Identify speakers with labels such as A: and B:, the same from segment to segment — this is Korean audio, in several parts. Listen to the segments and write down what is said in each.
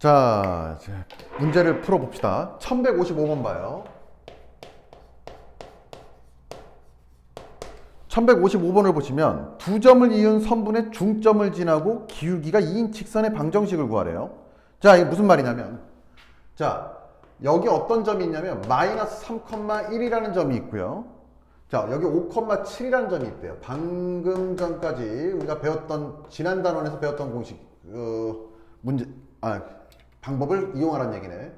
A: 자, 이제 문제를 풀어봅시다. 1155번 봐요. 1155번을 보시면 두 점을 이은 선분의 중점을 지나고 기울기가 2인 직선의 방정식을 구하래요. 자, 이게 무슨 말이냐면, 자, 여기 어떤 점이 있냐면 마이너스 3,1이라는 점이 있고요. 자, 여기 5,7이라는 점이 있대요. 방금 전까지 우리가 배웠던, 지난 단원에서 배웠던 공식, 방법을 이용하라는 얘기네.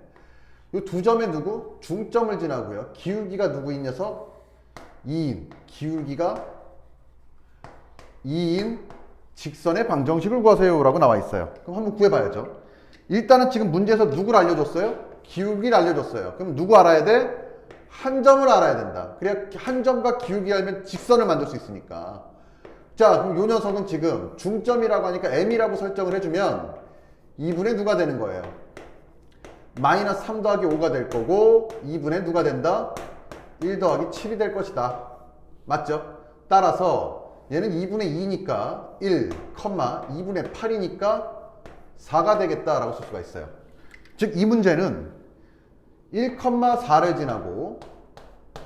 A: 이 두 점에 누구? 중점을 지나고요. 기울기가 누구인 녀석? 2인. 기울기가 2인 직선의 방정식을 구하세요 라고 나와 있어요. 그럼 한번 구해봐야죠. 일단은 지금 문제에서 누구를 알려줬어요? 기울기를 알려줬어요. 그럼 누구 알아야 돼? 한 점을 알아야 된다. 그래야 한 점과 기울기 알면 직선을 만들 수 있으니까. 자, 그럼 이 녀석은 지금 중점이라고 하니까 m이라고 설정을 해주면 2분의 누가 되는 거예요? 마이너스 3 더하기 5가 될 거고 2분의 누가 된다? 1 더하기 7이 될 것이다. 맞죠? 따라서 얘는 2분의 2니까 1, 2분의 8이니까 4가 되겠다라고 쓸 수가 있어요. 즉 이 문제는 1,4를 지나고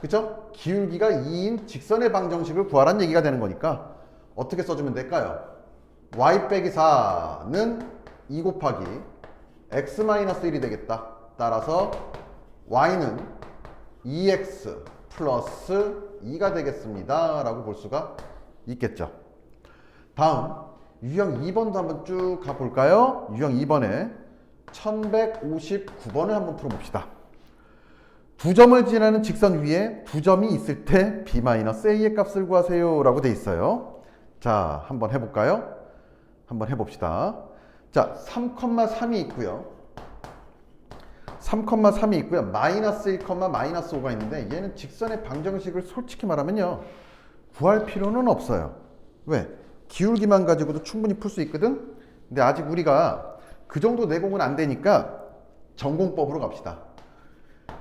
A: 그쵸? 기울기가 2인 직선의 방정식을 구하라는 얘기가 되는 거니까 어떻게 써주면 될까요? y 빼기 4는 2 곱하기 x-1이 되겠다. 따라서 y는 2x 플러스 2가 되겠습니다 라고 볼 수가 있겠죠. 다음 유형 2번도 한번 쭉 가볼까요? 유형 2번에 1159번을 한번 풀어봅시다. 두 점을 지나는 직선 위에 두 점이 있을 때 b-a의 값을 구하세요 라고 돼 있어요. 자, 한번 해볼까요? 한번 해봅시다. 자, 3,3이 있고요. 3,3이 있고요. 마이너스 1, 마이너스 5가 있는데 얘는 직선의 방정식을 솔직히 말하면요. 구할 필요는 없어요. 왜? 기울기만 가지고도 충분히 풀 수 있거든? 근데 아직 우리가 그 정도 내공은 안 되니까 전공법으로 갑시다.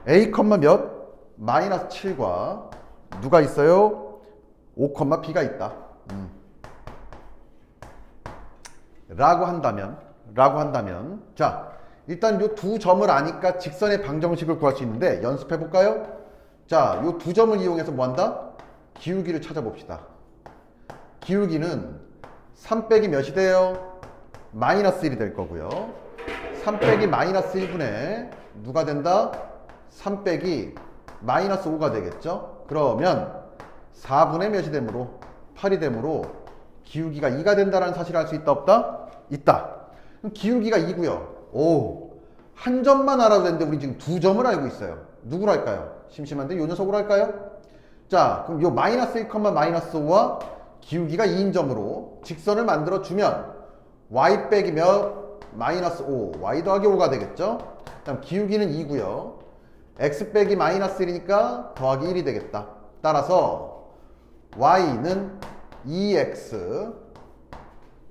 A: a, 몇? 마이너스 7과 누가 있어요? 5, b가 있다. 라고 한다면 자, 일단 요 두 점을 아니까 직선의 방정식을 구할 수 있는데 연습해 볼까요? 자, 요 두 점을 이용해서 뭐 한다? 기울기를 찾아봅시다. 기울기는 3 빼기 몇이 돼요? 마이너스 1이 될 거고요. 3 빼기 마이너스 1분의 누가 된다? 3 빼기 마이너스 5가 되겠죠? 그러면 4분의 몇이 되므로 8이 되므로 기울기가 2가 된다는 사실을 알 수 있다 없다? 있다. 그럼 기울기가 2고요. 오, 한 점만 알아도 되는데 우리 지금 두 점을 알고 있어요. 누구로 할까요? 심심한데 요 녀석으로 할까요? 자, 그럼 요 마이너스 1, 마이너스 5와 기울기가 2인 점으로 직선을 만들어 주면 y 빼기 몇? 마이너스 5, y 더하기 5가 되겠죠? 그다음 기울기는 2고요. x 빼기 마이너스 1이니까 더하기 1이 되겠다. 따라서 y는 2x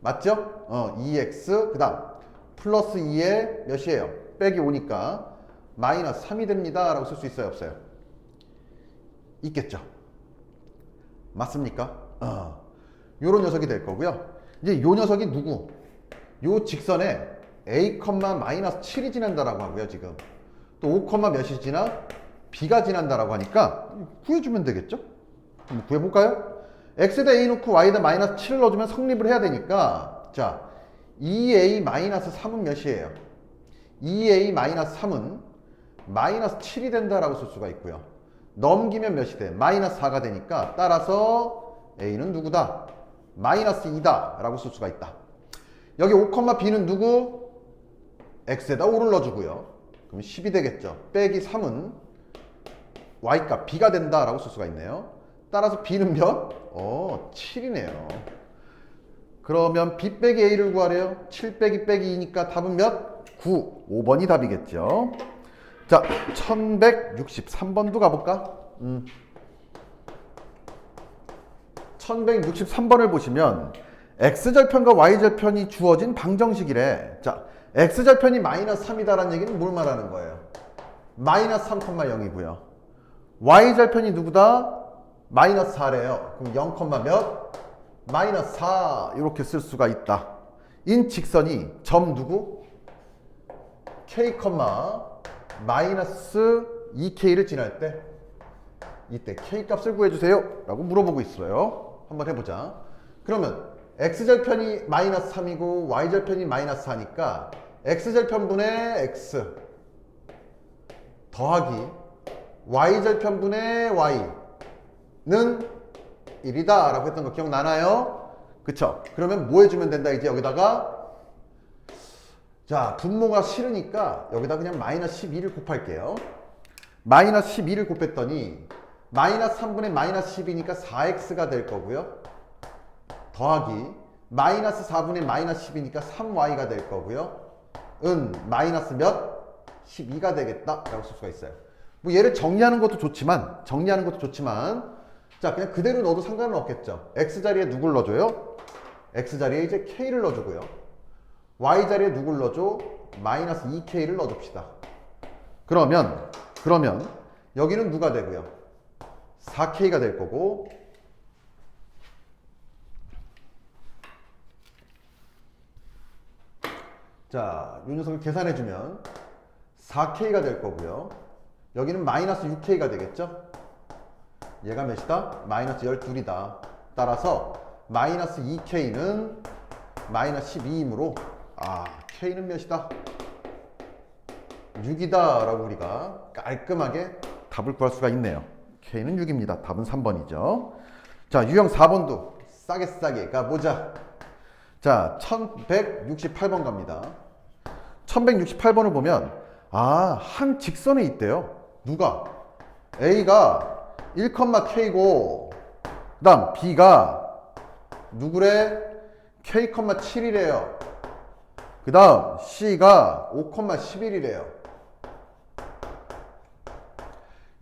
A: 맞죠? 2x 그 다음 플러스 2에 몇이에요? 빼기 5니까 마이너스 3이 됩니다 라고 쓸 수 있어요 없어요? 있겠죠? 맞습니까? 요런 녀석이 될 거고요. 이제 요 녀석이 누구? 요 직선에 a, 마이너스 7이 지난다라고 하고요 지금 또 5, 몇이 지나? b가 지난다라고 하니까 구해주면 되겠죠? 한번 구해볼까요? x에다 a 놓고 y에다 마이너스 7을 넣어주면 성립을 해야 되니까 자 2a 마이너스 3은 몇이에요? 2a 마이너스 3은 마이너스 7이 된다라고 쓸 수가 있고요. 넘기면 몇이 돼? 마이너스 4가 되니까 따라서 a는 누구다? 마이너스 2다 라고 쓸 수가 있다. 여기 5, b는 누구? x에다 5를 넣어주고요. 그럼 10이 되겠죠. 빼기 3은 y값 b가 된다 라고 쓸 수가 있네요. 따라서 b는 몇? 7이네요. 그러면 b 빼기 a를 구하래요. 7 빼기 2니까 답은 몇? 9. 5번이 답이겠죠. 자, 1163번도 가볼까? 1163번을 보시면 x절편과 y절편이 주어진 방정식이래. 자, x절편이 마이너스 3이다라는 얘기는 뭘 말하는 거예요? 마이너스 3,0이고요. y절편이 누구다? 마이너스 4래요. 그럼 0, 몇? 마이너스 4 이렇게 쓸 수가 있다. 인 직선이 점 누구? k, 마이너스 2k를 지날 때 이때 k 값을 구해주세요 라고 물어보고 있어요. 한번 해보자. 그러면 x절편이 마이너스 3이고 y절편이 마이너스 4니까 x절편분의 x 더하기 y절편분의 y는 1이다 라고 했던 거 기억나나요? 그쵸? 그러면 뭐 해주면 된다 이제 여기다가 자 분모가 싫으니까 여기다 그냥 마이너스 12를 곱할게요. 마이너스 12를 곱했더니 마이너스 3분의 마이너스 10이니까 4x가 될 거고요. 더하기 마이너스 4분의 마이너스 10이니까 3y가 될 거고요. 마이너스 몇? 12가 되겠다 라고 쓸 수가 있어요. 뭐 얘를 정리하는 것도 좋지만 자 그냥 그대로 넣어도 상관은 없겠죠. x자리에 누굴 넣어줘요? x자리에 이제 k를 넣어주고요. y자리에 누굴 넣어줘? 마이너스 2k를 넣어줍시다. 그러면 여기는 누가 되고요? 4k가 될 거고 자, 이 녀석을 계산해주면 4k가 될 거고요. 여기는 마이너스 6k가 되겠죠? 얘가 몇이다? 마이너스 12이다. 따라서 마이너스 2k는 마이너스 12이므로 k는 몇이다? 6이다 라고 우리가 깔끔하게 답을 구할 수가 있네요. k는 6입니다. 답은 3번이죠. 자, 유형 4번도 싸게 가보자. 자, 1168번 갑니다. 1168번을 보면 한 직선에 있대요. 누가? A가 1,K고 그 다음 B가 누구래? K,7이래요. 그 다음 C가 5,11이래요.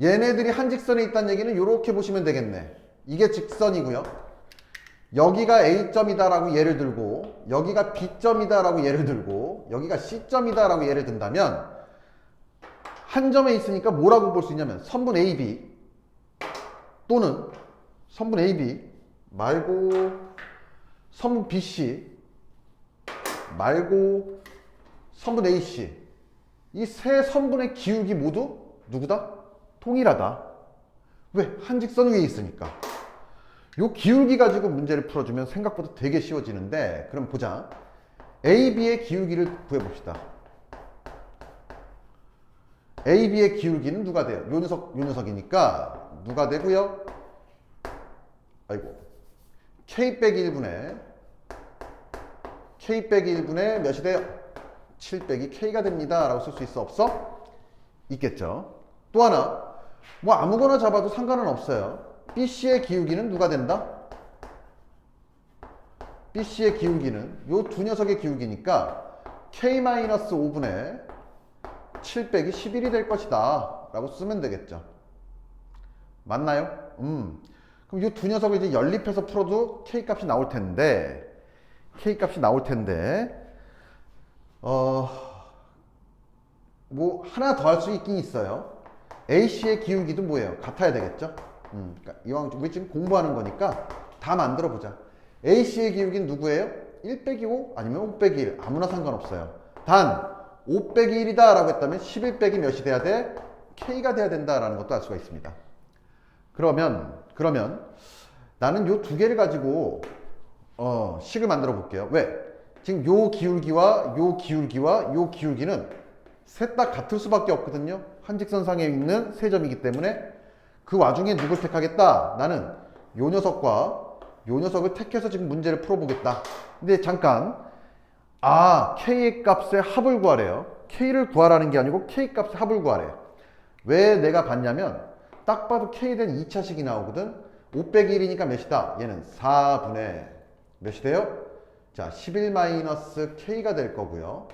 A: 얘네들이 한 직선에 있다는 얘기는 이렇게 보시면 되겠네. 이게 직선이고요. 여기가 A점이다 라고 예를 들고 여기가 B점이다 라고 예를 들고 여기가 C점이다 라고 예를 든다면 한 점에 있으니까 뭐라고 볼 수 있냐면 선분 AB 또는 선분 AB 말고 선분 BC 말고 선분 AC 이 세 선분의 기울기 모두 누구다? 동일하다. 왜? 한 직선 위에 있으니까. 요 기울기 가지고 문제를 풀어주면 생각보다 되게 쉬워지는데 그럼 보자. AB의 기울기를 구해봅시다. AB의 기울기는 누가 돼요? 요 녀석이니까 누가 되고요? K 빼기 1분의 몇이 돼요? 7 빼기 K가 됩니다 라고 쓸 수 있어? 없어? 있겠죠. 또 하나 뭐 아무거나 잡아도 상관은 없어요. BC의 기울기는 누가 된다? BC의 기울기는 요 두 녀석의 기울기니까 K-5분의 7 빼기 11이 될 것이다 라고 쓰면 되겠죠. 맞나요? 그럼 요 두 녀석을 이제 연립해서 풀어도 K값이 나올 텐데 뭐 하나 더 할 수 있긴 있어요. AC의 기울기도 뭐예요? 같아야 되겠죠? 그러니까 이왕 우리 지금 공부하는 거니까 다 만들어 보자. AC의 기울기는 누구예요? 1 빼기 5 아니면 5 빼기 1 아무나 상관없어요. 단 5 빼기 1이다 라고 했다면 11 빼기 몇이 돼야 돼? K가 돼야 된다라는 것도 알 수가 있습니다. 그러면 나는 요 두 개를 가지고 식을 만들어 볼게요. 왜? 지금 요 기울기와 요 기울기는 셋 다 같을 수밖에 없거든요. 한 직선상에 있는 세 점이기 때문에 그 와중에 누굴 택하겠다? 나는 요 녀석과 요 녀석을 택해서 지금 문제를 풀어보겠다. 근데 잠깐 K의 값의 합을 구하래요. K를 구하라는 게 아니고 K 값의 합을 구하래. 왜 내가 봤냐면 딱 봐도 K에 대한 2차식이 나오거든. 5 빼기 1이니까 몇이다? 얘는 4분의 몇이 돼요? 자, 11-K가 될 거고요.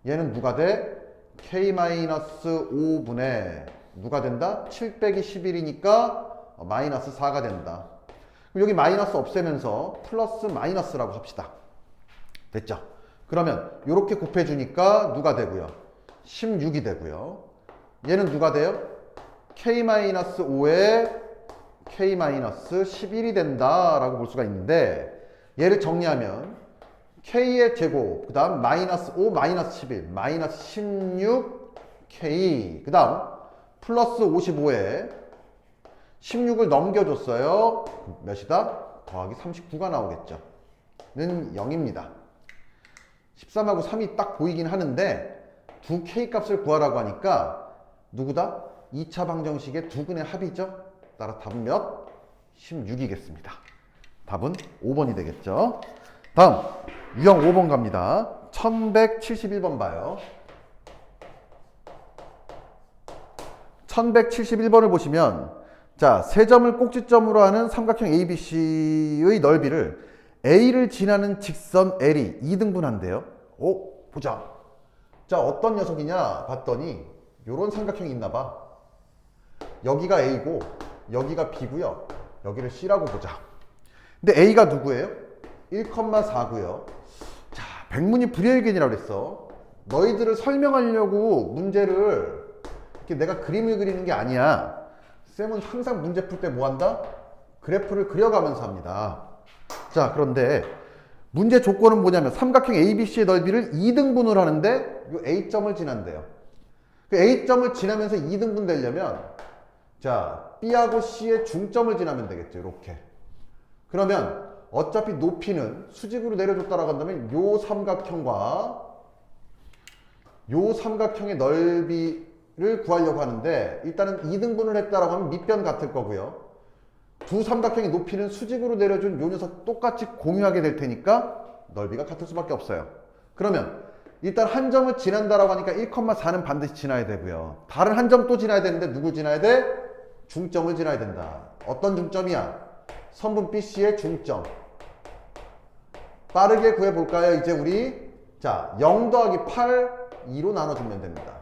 A: 얘는 누가 돼? K-5분의 누가 된다? 7 빼기 11이니까 마이너스 4가 된다. 그럼 여기 마이너스 없애면서 플러스 마이너스라고 합시다. 됐죠? 그러면 이렇게 곱해주니까 누가 되고요? 16이 되고요. 얘는 누가 돼요? K-5에 K-11이 된다라고 볼 수가 있는데 얘를 정리하면 K의 제곱, 그 다음 마이너스 5, 마이너스 11, 마이너스 16K, 그 다음 플러스 55에 16을 넘겨줬어요. 몇이다? 더하기 39가 나오겠죠. 는 0입니다. 13하고 3이 딱 보이긴 하는데 두 K 값을 구하라고 하니까 누구다? 2차 방정식의 두 근의 합이죠. 따라 답은 몇? 16이겠습니다. 답은 5번이 되겠죠. 다음 유형 5번 갑니다. 1171번 봐요. 1171번을 보시면 자, 세 점을 꼭지점으로 하는 삼각형 ABC의 넓이를 A를 지나는 직선 L이 2등분한대요. 오, 보자. 자, 어떤 녀석이냐 봤더니 요런 삼각형이 있나 봐. 여기가 A고 여기가 B고요. 여기를 C라고 보자. 근데 A가 누구예요? 1,4고요. 자, 백문이 불여일견이라고 그랬어. 너희들을 설명하려고 문제를 이렇게 내가 그림을 그리는 게 아니야. 쌤은 항상 문제 풀 때 뭐 한다? 그래프를 그려가면서 합니다. 자, 그런데 문제 조건은 뭐냐면 삼각형 ABC의 넓이를 2등분을 하는데 이 A점을 지난대요. 그 A점을 지나면서 2등분 되려면 자, B하고 C의 중점을 지나면 되겠죠. 이렇게. 그러면 어차피 높이는 수직으로 내려줬다라고 한다면 요 삼각형과 요 삼각형의 넓이를 구하려고 하는데 일단은 2등분을 했다라고 하면 밑변 같을 거고요. 두 삼각형의 높이는 수직으로 내려준 요 녀석 똑같이 공유하게 될 테니까 넓이가 같을 수밖에 없어요. 그러면 일단 한 점을 지난다라고 하니까 1,4는 반드시 지나야 되고요. 다른 한 점 또 지나야 되는데 누구 지나야 돼? 중점을 지나야 된다. 어떤 중점이야? 선분 BC의 중점. 빠르게 구해볼까요? 이제 우리 자, 0 더하기 8, 2로 나눠주면 됩니다.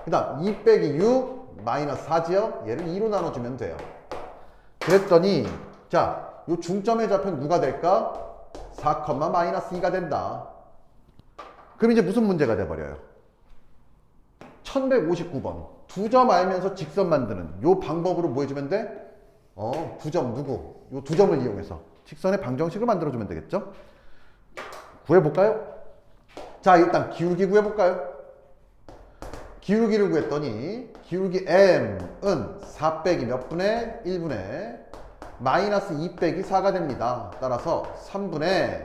A: 그 다음 2 빼기 6, 마이너스 4지요? 얘를 2로 나눠주면 돼요. 그랬더니 자, 요 중점의 좌표는 누가 될까? 4, 마이너스 2가 된다. 그럼 이제 무슨 문제가 돼버려요? 1159번. 두 점 알면서 직선 만드는 요 방법으로 뭐 해주면 돼? 두 점 누구? 요 두 점을 이용해서 직선의 방정식을 만들어주면 되겠죠? 구해볼까요? 자, 일단 기울기 구해볼까요? 기울기를 구했더니 기울기 M은 4 빼기 몇 분의 1분의 마이너스 2 빼기 4가 됩니다. 따라서 3분의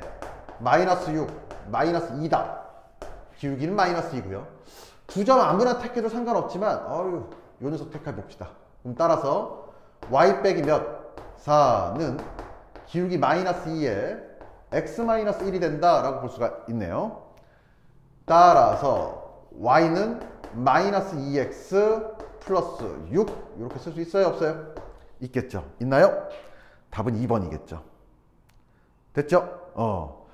A: 마이너스 6, 마이너스 2다. 기울기는 마이너스 2고요. 두 점 아무나 택해도 상관없지만 요 녀석 택해 봅시다. 그럼 따라서 y 빼기 몇? 4는 기울기 마이너스 2에 x 마이너스 1이 된다라고 볼 수가 있네요. 따라서 y는 마이너스 2x 플러스 6 이렇게 쓸 수 있어요? 없어요? 있겠죠. 있나요? 답은 2번이겠죠. 됐죠?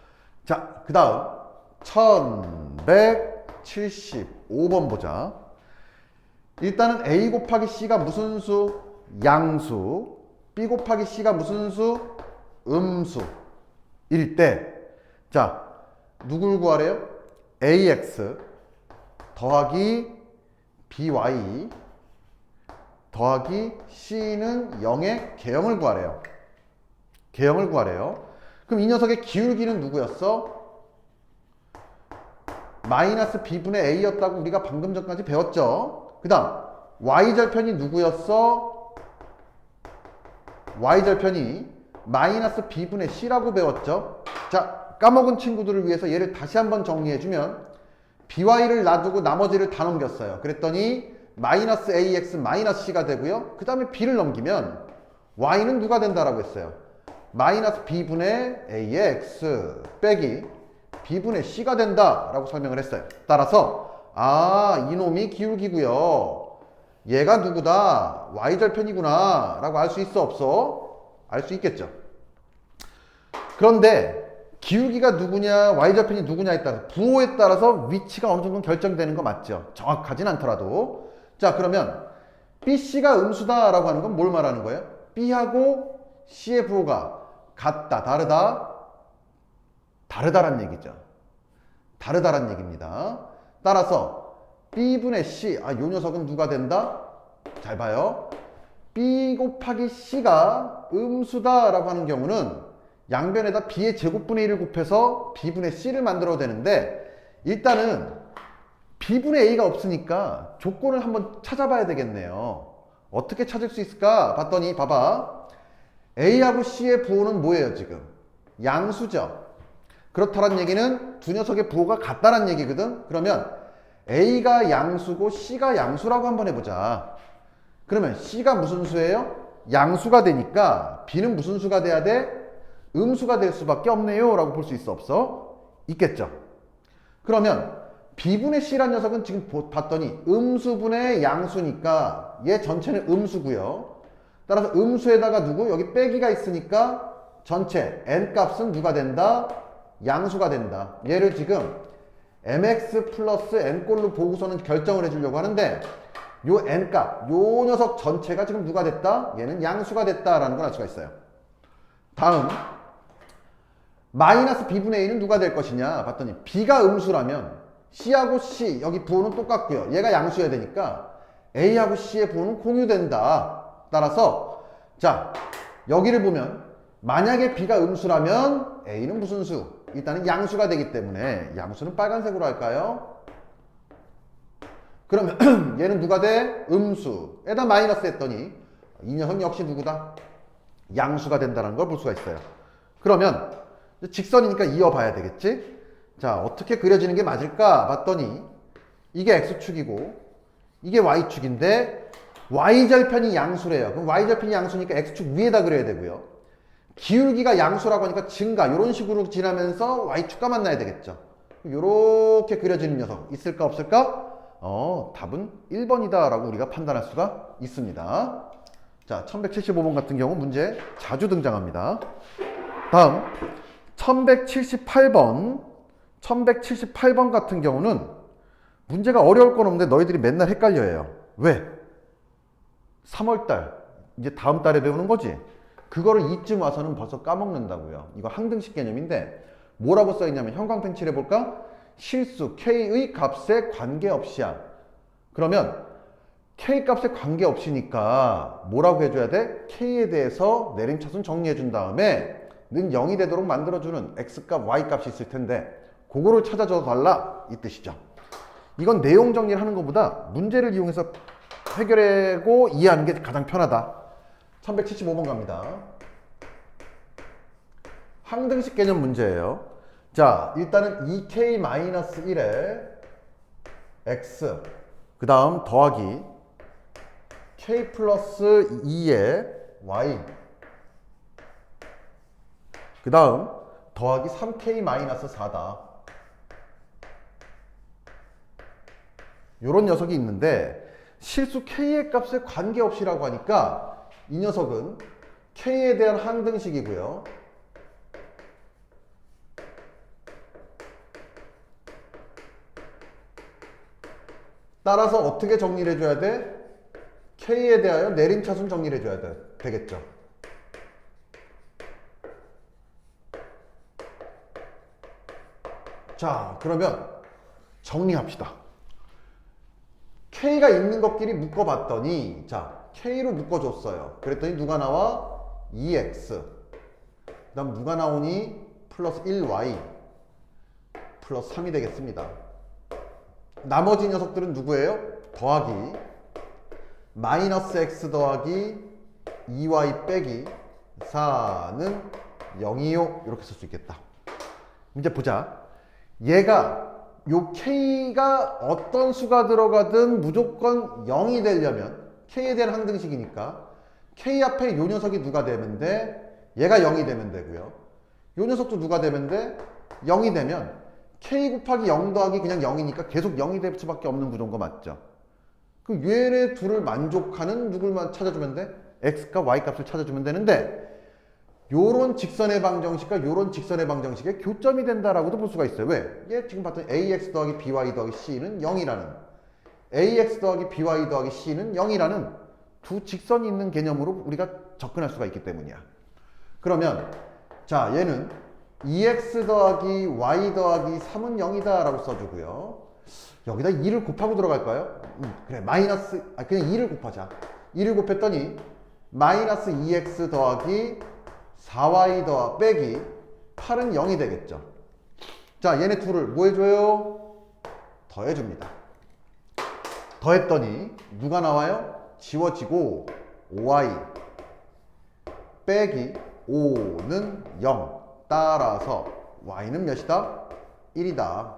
A: 자, 그 다음 1175번 보자. 일단은 A 곱하기 C가 무슨 수? 양수. B 곱하기 C가 무슨 수? 음수. 일 때 자, 누굴 구하래요? AX 더하기 BY 더하기 C는 0의 개형을 구하래요. 개형을 구하래요. 그럼 이 녀석의 기울기는 누구였어? 마이너스 B분의 A였다고 우리가 방금 전까지 배웠죠. 그 다음 Y절편이 누구였어? Y절편이 마이너스 B분의 C라고 배웠죠. 자, 까먹은 친구들을 위해서 얘를 다시 한번 정리해주면 BY를 놔두고 나머지를 다 넘겼어요. 그랬더니 마이너스 AX 마이너스 C가 되고요. 그 다음에 B를 넘기면 Y는 누가 된다라고 했어요? 마이너스 B분의 AX 빼기 B분의 C가 된다라고 설명을 했어요. 따라서 이놈이 기울기고요. 얘가 누구다? Y절편이구나 라고 알 수 있어? 없어? 알 수 있겠죠. 그런데 기울기가 누구냐, Y절편이 누구냐에 따라서 부호에 따라서 위치가 어느 정도 결정되는 거 맞죠? 정확하진 않더라도. 자, 그러면 BC가 음수다 라고 하는 건 뭘 말하는 거예요? B하고 C의 부호가 같다, 다르다? 다르다란 얘기죠. 다르다란 얘기입니다. 따라서 B분의 C, 요 녀석은 누가 된다? 잘 봐요. B 곱하기 C가 음수다 라고 하는 경우는 양변에다 b의 제곱분의 1을 곱해서 b분의 c를 만들어도 되는데 일단은 b분의 a가 없으니까 조건을 한번 찾아봐야 되겠네요. 어떻게 찾을 수 있을까 봤더니 봐봐. a하고 c의 부호는 뭐예요 지금? 양수죠. 그렇다는 얘기는 두 녀석의 부호가 같다는 얘기거든. 그러면 a가 양수고 c가 양수라고 한번 해보자. 그러면 c가 무슨 수예요? 양수가 되니까 b는 무슨 수가 돼야 돼? 음수가 될 수밖에 없네요 라고 볼 수 있어 없어? 있겠죠. 그러면 b분의 c란 녀석은 지금 봤더니 음수분의 양수니까 얘 전체는 음수고요. 따라서 음수에다가 누구? 여기 빼기가 있으니까 전체 n 값은 누가 된다? 양수가 된다. 얘를 지금 mx 플러스 n꼴로 보고서는 결정을 해주려고 하는데 요 n 값, 요 녀석 전체가 지금 누가 됐다? 얘는 양수가 됐다라는 걸 알 수가 있어요. 다음 마이너스 b분의 a는 누가 될 것이냐 봤더니 b가 음수라면 c하고 c 여기 부호는 똑같고요. 얘가 양수여야 되니까 a하고 c의 부호는 공유된다. 따라서 자 여기를 보면 만약에 b가 음수라면 a는 무슨 수? 일단은 양수가 되기 때문에 양수는 빨간색으로 할까요? 그러면 얘는 누가 돼? 음수에다 마이너스 했더니 이 녀석 역시 누구다? 양수가 된다는 걸 볼 수가 있어요. 그러면 직선이니까 이어봐야 되겠지? 자 어떻게 그려지는 게 맞을까 봤더니 이게 x축이고 이게 y축인데 y절편이 양수래요. 그럼 y절편이 양수니까 x축 위에다 그려야 되고요. 기울기가 양수라고 하니까 증가 이런 식으로 지나면서 y축과 만나야 되겠죠. 이렇게 그려지는 녀석 있을까 없을까? 답은 1번이다 라고 우리가 판단할 수가 있습니다. 자 1175번 같은 경우 문제 자주 등장합니다. 다음 1178번 같은 경우는 문제가 어려울 건 없는데 너희들이 맨날 헷갈려해요. 왜? 3월달 이제 다음 달에 배우는 거지. 그거를 이쯤 와서는 벌써 까먹는다고요. 이거 항등식 개념인데 뭐라고 써있냐면 형광펜 칠해볼까? 실수 k의 값에 관계없이야. 그러면 k 값에 관계없이니까 뭐라고 해줘야 돼? k에 대해서 내림차순 정리해준 다음에 는 0이 되도록 만들어주는 x값, y값이 있을 텐데 그거를 찾아줘 달라 이 뜻이죠. 이건 내용 정리를 하는 것보다 문제를 이용해서 해결하고 이해하는 게 가장 편하다. 1175번 갑니다. 항등식 개념 문제예요. 자 일단은 2k-1에 x 그 다음 더하기 k 플러스 2에 y 그 다음 더하기 3k-4다. 요런 녀석이 있는데 실수 k의 값에 관계없이라고 하니까 이 녀석은 k에 대한 항등식이고요. 따라서 어떻게 정리를 해줘야 돼? k에 대하여 내림차순 정리를 해줘야 되겠죠. 자 그러면 정리합시다. k가 있는 것끼리 묶어봤더니 자 k로 묶어줬어요. 그랬더니 누가 나와? 2x 그 다음 누가 나오니? 플러스 1y 플러스 3이 되겠습니다. 나머지 녀석들은 누구예요? 더하기 마이너스 x 더하기 2y 빼기 4는 0이요. 이렇게 쓸 수 있겠다. 이제 보자. 얘가 요 k가 어떤 수가 들어가든 무조건 0이 되려면 k에 대한 항등식이니까 k 앞에 요 녀석이 누가 되면 돼? 얘가 0이 되면 되고요. 요 녀석도 누가 되면 돼? 0이 되면 k 곱하기 0 더하기 그냥 0이니까 계속 0이 될 수밖에 없는 구조인 거 맞죠? 그럼 얘네 둘을 만족하는 누굴만 찾아주면 돼? x값, y값을 찾아주면 되는데 요런 직선의 방정식과 요런 직선의 방정식의 교점이 된다라고도 볼 수가 있어요. 왜? 얘 지금 봤더니 ax 더하기 by 더하기 c는 0이라는 ax 더하기 by 더하기 c는 0이라는 두 직선이 있는 개념으로 우리가 접근할 수가 있기 때문이야. 그러면 자 얘는 2x 더하기 y 더하기 3은 0이다 라고 써주고요. 여기다 2를 곱하고 들어갈까요? 그래 마이너스 그냥 2를 곱하자. 2를 곱했더니 마이너스 2x 더하기 4y 더하 빼기 8은 0이 되겠죠. 자, 얘네 둘을 뭐 해줘요? 더해줍니다. 더했더니 누가 나와요? 지워지고 5y 빼기 5는 0. 따라서 y는 몇이다? 1이다.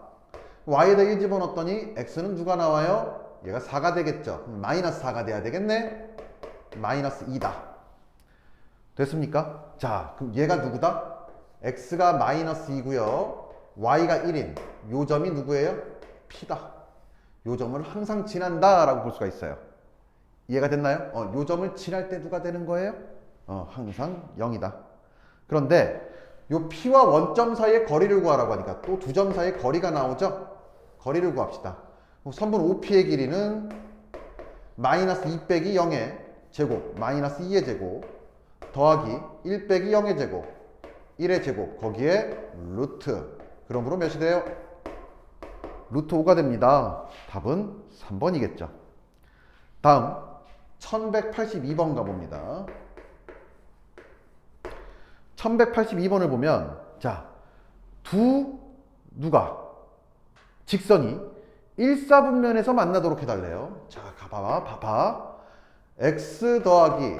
A: y에다 1 집어넣었더니 x는 누가 나와요? 얘가 4가 되겠죠. 마이너스 4가 돼야 되겠네. 마이너스 2다. 됐습니까? 자, 그럼 얘가 누구다? x가 마이너스 2고요. y가 1인 요 점이 누구예요? p다. 요 점을 항상 지난다 라고 볼 수가 있어요. 이해가 됐나요? 요 점을 지날 때 누가 되는 거예요? 항상 0이다. 그런데 요 P와 원점 사이의 거리를 구하라고 하니까 또 두 점 사이의 거리가 나오죠? 거리를 구합시다. 선분 OP의 길이는 마이너스 2 빼기 0의 제곱, 마이너스 2의 제곱, 더하기 1 빼기 0의 제곱, 1의 제곱, 거기에 루트. 그러므로 몇이 돼요? 루트 5가 됩니다. 답은 3번이겠죠. 다음 1182번 가봅니다. 1182번을 보면 자, 누가 직선이 1사분면에서 만나도록 해달래요. 자, 봐봐. x 더하기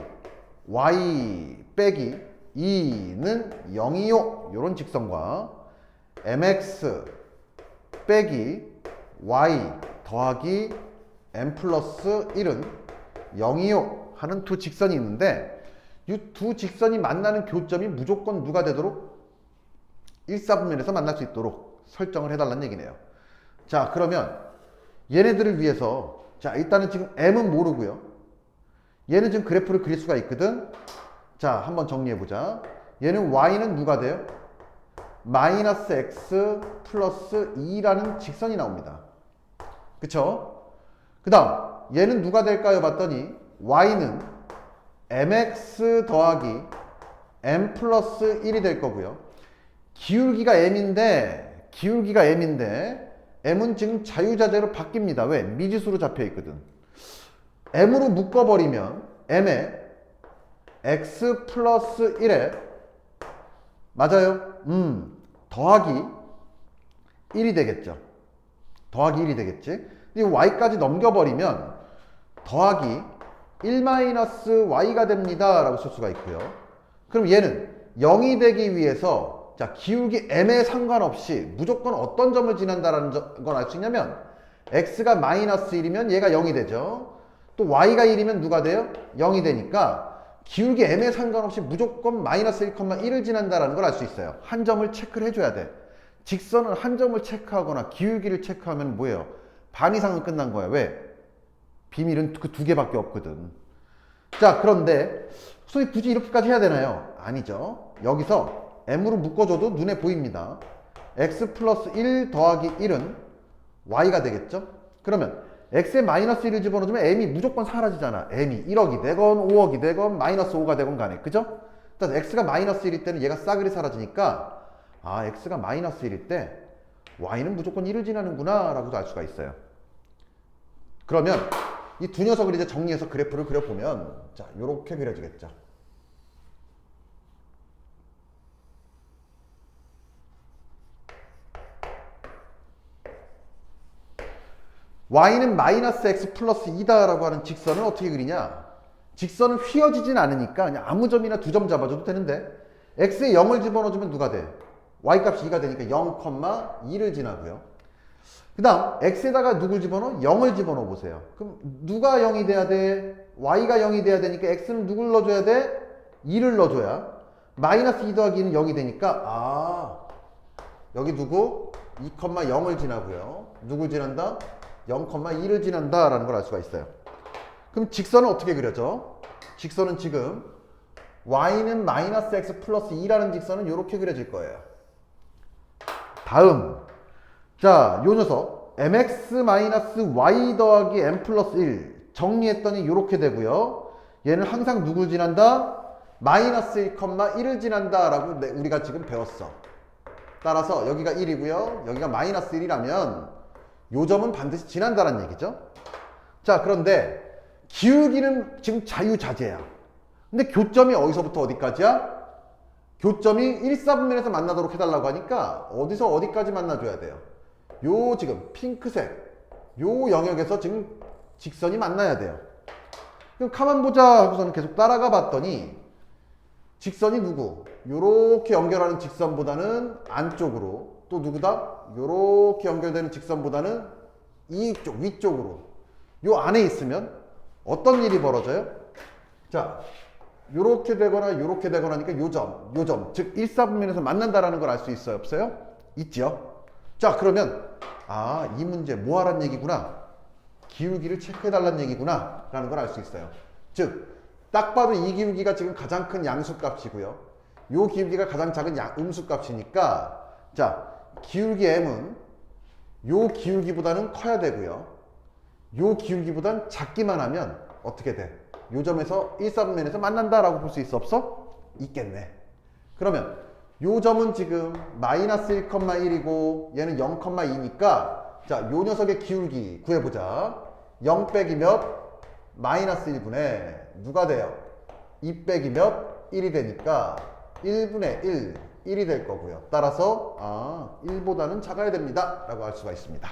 A: y 빼기 2는 0이요. 요런 직선과 mx 빼기 y 더하기 m 플러스 1은 0이요 하는 두 직선이 있는데 이 두 직선이 만나는 교점이 무조건 누가 되도록 1사분면에서 만날 수 있도록 설정을 해달라는 얘기네요. 자, 그러면 얘네들을 위해서 자, 일단은 지금 m은 모르고요. 얘는 지금 그래프를 그릴 수가 있거든. 자, 한번 정리해보자. 얘는 y는 누가 돼요? 마이너스 x 플러스 2라는 직선이 나옵니다. 그쵸? 그 다음 얘는 누가 될까요? 봤더니 y는 mx 더하기 m 플러스 1이 될 거고요. 기울기가 m인데 m은 지금 자유자재로 바뀝니다. 왜? 미지수로 잡혀 있거든. m으로 묶어버리면 m에 x 플러스 1에 맞아요? 더하기 1이 되겠죠. 더하기 1이 되겠지. 이 y까지 넘겨버리면 더하기 1-y가 됩니다 라고 쓸 수가 있고요. 그럼 얘는 0이 되기 위해서 자, 기울기 m에 상관없이 무조건 어떤 점을 지난다라는 걸 알 수 있냐면 x가 마이너스 1이면 얘가 0이 되죠. 또 y가 1이면 누가 돼요? 0이 되니까 기울기 m에 상관없이 무조건 마이너스 1,1을 지난다라는 걸 알 수 있어요. 한 점을 체크를 해줘야 돼. 직선은 한 점을 체크하거나 기울기를 체크하면 뭐예요? 반 이상은 끝난 거야. 왜? 비밀은 그 두 개밖에 없거든. 자, 그런데 선생님 굳이 이렇게까지 해야 되나요? 아니죠. 여기서 m으로 묶어줘도 눈에 보입니다. x 플러스 1 더하기 1은 y가 되겠죠? 그러면 x에 마이너스 1을 집어넣으면 m이 무조건 사라지잖아. m이 1억이 되건 5억이 되건 마이너스 5가 되건 간에. 그죠? 일단 x가 마이너스 1일 때는 얘가 싸그리 사라지니까 아, x가 마이너스 1일 때 y는 무조건 1을 지나는구나 라고도 알 수가 있어요. 그러면 이 두 녀석을 이제 정리해서 그래프를 그려보면 자, 요렇게 그려지겠죠. y는 마이너스 x 플러스 2다 라고 하는 직선을 어떻게 그리냐? 직선은 휘어지진 않으니까 그냥 아무 점이나 두 점 잡아줘도 되는데 x에 0을 집어넣어주면 누가 돼? y값이 2가 되니까 0,2를 지나고요. 그 다음 x에다가 누굴 집어넣어? 0을 집어넣어 보세요. 그럼 누가 0이 돼야 돼? y가 0이 돼야 되니까 x는 누굴 넣어줘야 돼? 2를 넣어줘야 마이너스 2 더하기 2는 0이 되니까 아, 여기 누구? 2,0을 지나고요. 누굴 지난다? 0,2를 지난다 라는 걸 알 수가 있어요. 그럼 직선은 어떻게 그려져? 직선은 지금 y는 마이너스 x 플러스 2라는 직선은 이렇게 그려질 거예요. 다음 자, 요 녀석 mx 마이너스 y 더하기 m 플러스 1 정리했더니 이렇게 되고요. 얘는 항상 누굴 지난다? 마이너스 1,1을 지난다 라고 우리가 지금 배웠어. 따라서 여기가 1이고요. 여기가 마이너스 1이라면 요 점은 반드시 지난다는 얘기죠. 자, 그런데 기울기는 지금 자유자재야. 근데 교점이 어디서부터 어디까지야? 교점이 1, 4분면에서 만나도록 해달라고 하니까 어디서 어디까지 만나줘야 돼요? 요 지금 핑크색 요 영역에서 지금 직선이 만나야 돼요. 그럼 가만 보자 하고서는 계속 따라가 봤더니 직선이 누구? 요렇게 연결하는 직선보다는 안쪽으로, 또 누구다? 요렇게 연결되는 직선보다는 이쪽 위쪽으로, 요 안에 있으면 어떤 일이 벌어져요? 자, 요렇게 되거나 요렇게 되거나 하니까 요점 즉 1, 4분면에서 만난다라는 걸 알 수 있어요? 없어요? 있죠. 자, 그러면 이 문제 뭐 하란 얘기구나, 기울기를 체크해달라는 얘기구나 라는 걸 알 수 있어요. 즉 딱 봐도 이 기울기가 지금 가장 큰 양수값이고요, 요 기울기가 가장 작은 음수값이니까, 자, 기울기 m은 요 기울기보다는 커야 되고요, 요 기울기보단 작기만 하면 어떻게 돼? 요 점에서 1, 4분면에서 만난다라고 볼 수 있어? 없어? 있겠네. 그러면 요 점은 지금 마이너스 1,1이고 얘는 0,2니까 자, 요 녀석의 기울기 구해보자. 0 빼기 몇? 마이너스 1분의 누가 돼요? 2 빼기 몇? 1이 되니까 1분의 1, 1이 될 거고요. 따라서 1보다는 작아야 됩니다 라고 할 수가 있습니다.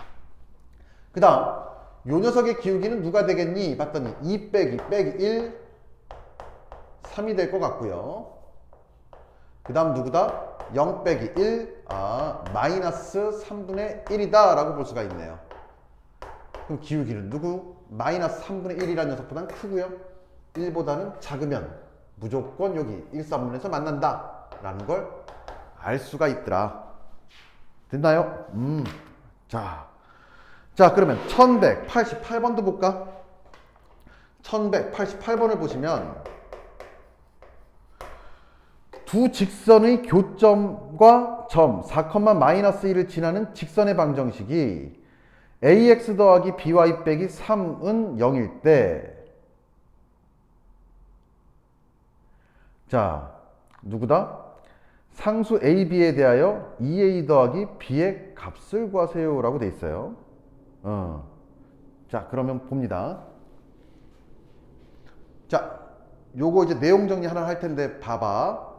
A: 그 다음 요 녀석의 기울기는 누가 되겠니? 봤더니 2 빼기 1, 3이 될 것 같고요. 그 다음 누구다? 0 빼기 1, 마이너스 3분의 1이다 라고 볼 수가 있네요. 그럼 기울기는 누구? 마이너스 3분의 1이라는 녀석보다는 크고요, 1보다는 작으면 무조건 여기 1, 4분면에서 만난다 라는 걸 알 수가 있더라. 됐나요? 자, 그러면 1188번도 볼까? 1188번을 보시면 두 직선의 교점과 점 4,-1을 지나는 직선의 방정식이 ax 더하기 by 빼기 3은 0일 때, 자, 누구다? 상수 ab에 대하여 2a 더하기 b의 값을 구하세요 라고 돼 있어요. 자, 그러면 봅니다. 자, 요거 이제 내용 정리 하나 할 텐데 봐봐.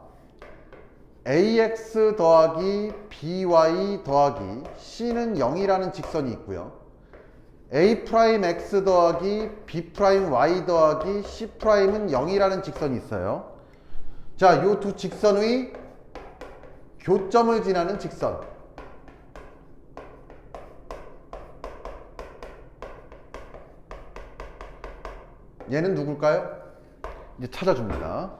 A: ax 더하기 by 더하기 c는 0이라는 직선이 있고요, a'x 더하기 b'y 더하기 c'은 0이라는 직선이 있어요. 자, 요 두 직선의 교점을 지나는 직선, 얘는 누굴까요? 이제 찾아줍니다.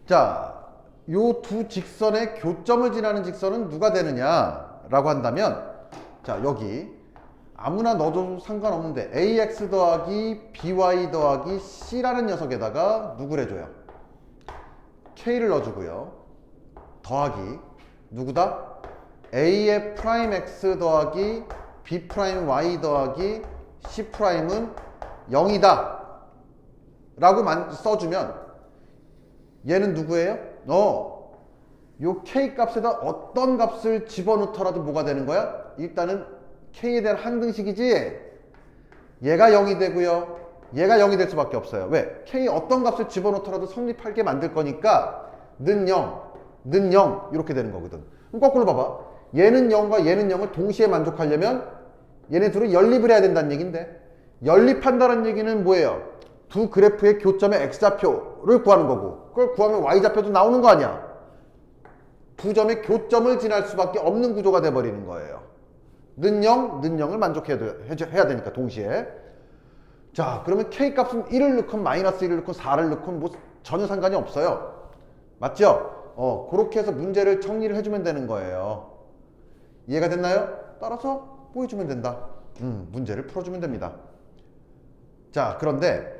A: 자, 요 두 직선의 교점을 지나는 직선은 누가 되느냐 라고 한다면, 자, 여기 아무나 넣어도 상관없는데 ax 더하기 by 더하기 c라는 녀석에다가 누구를 해줘요? k를 넣어주고요, 더하기 누구다? a의 프라임 x 더하기 b 프라임 y 더하기 c'은 0이다 라고 써주면 얘는 누구예요? 요 k 값에다 어떤 값을 집어넣더라도 뭐가 되는 거야? 일단은 k에 대한 항등식이지, 얘가 0이 되고요, 얘가 0이 될 수밖에 없어요. 왜? k 어떤 값을 집어넣더라도 성립하게 만들 거니까 는 0 이렇게 되는 거거든. 그럼 거꾸로 봐봐. 얘는 0과 얘는 0을 동시에 만족하려면 얘네 둘을 연립을 해야 된다는 얘기인데, 연립한다는 얘기는 뭐예요? 두 그래프의 교점의 x좌표를 구하는 거고, 그걸 구하면 y좌표도 나오는 거 아니야. 두 점의 교점을 지날 수밖에 없는 구조가 돼버리는 거예요. 는 0을 만족해야 되니까 동시에. 자, 그러면 k 값은 1을 넣건 마이너스 1을 넣건 4를 넣건 뭐 전혀 상관이 없어요. 맞죠? 그렇게 해서 문제를 정리를 해주면 되는 거예요. 이해가 됐나요? 따라서 보여주면 된다. 문제를 풀어주면 됩니다. 자, 그런데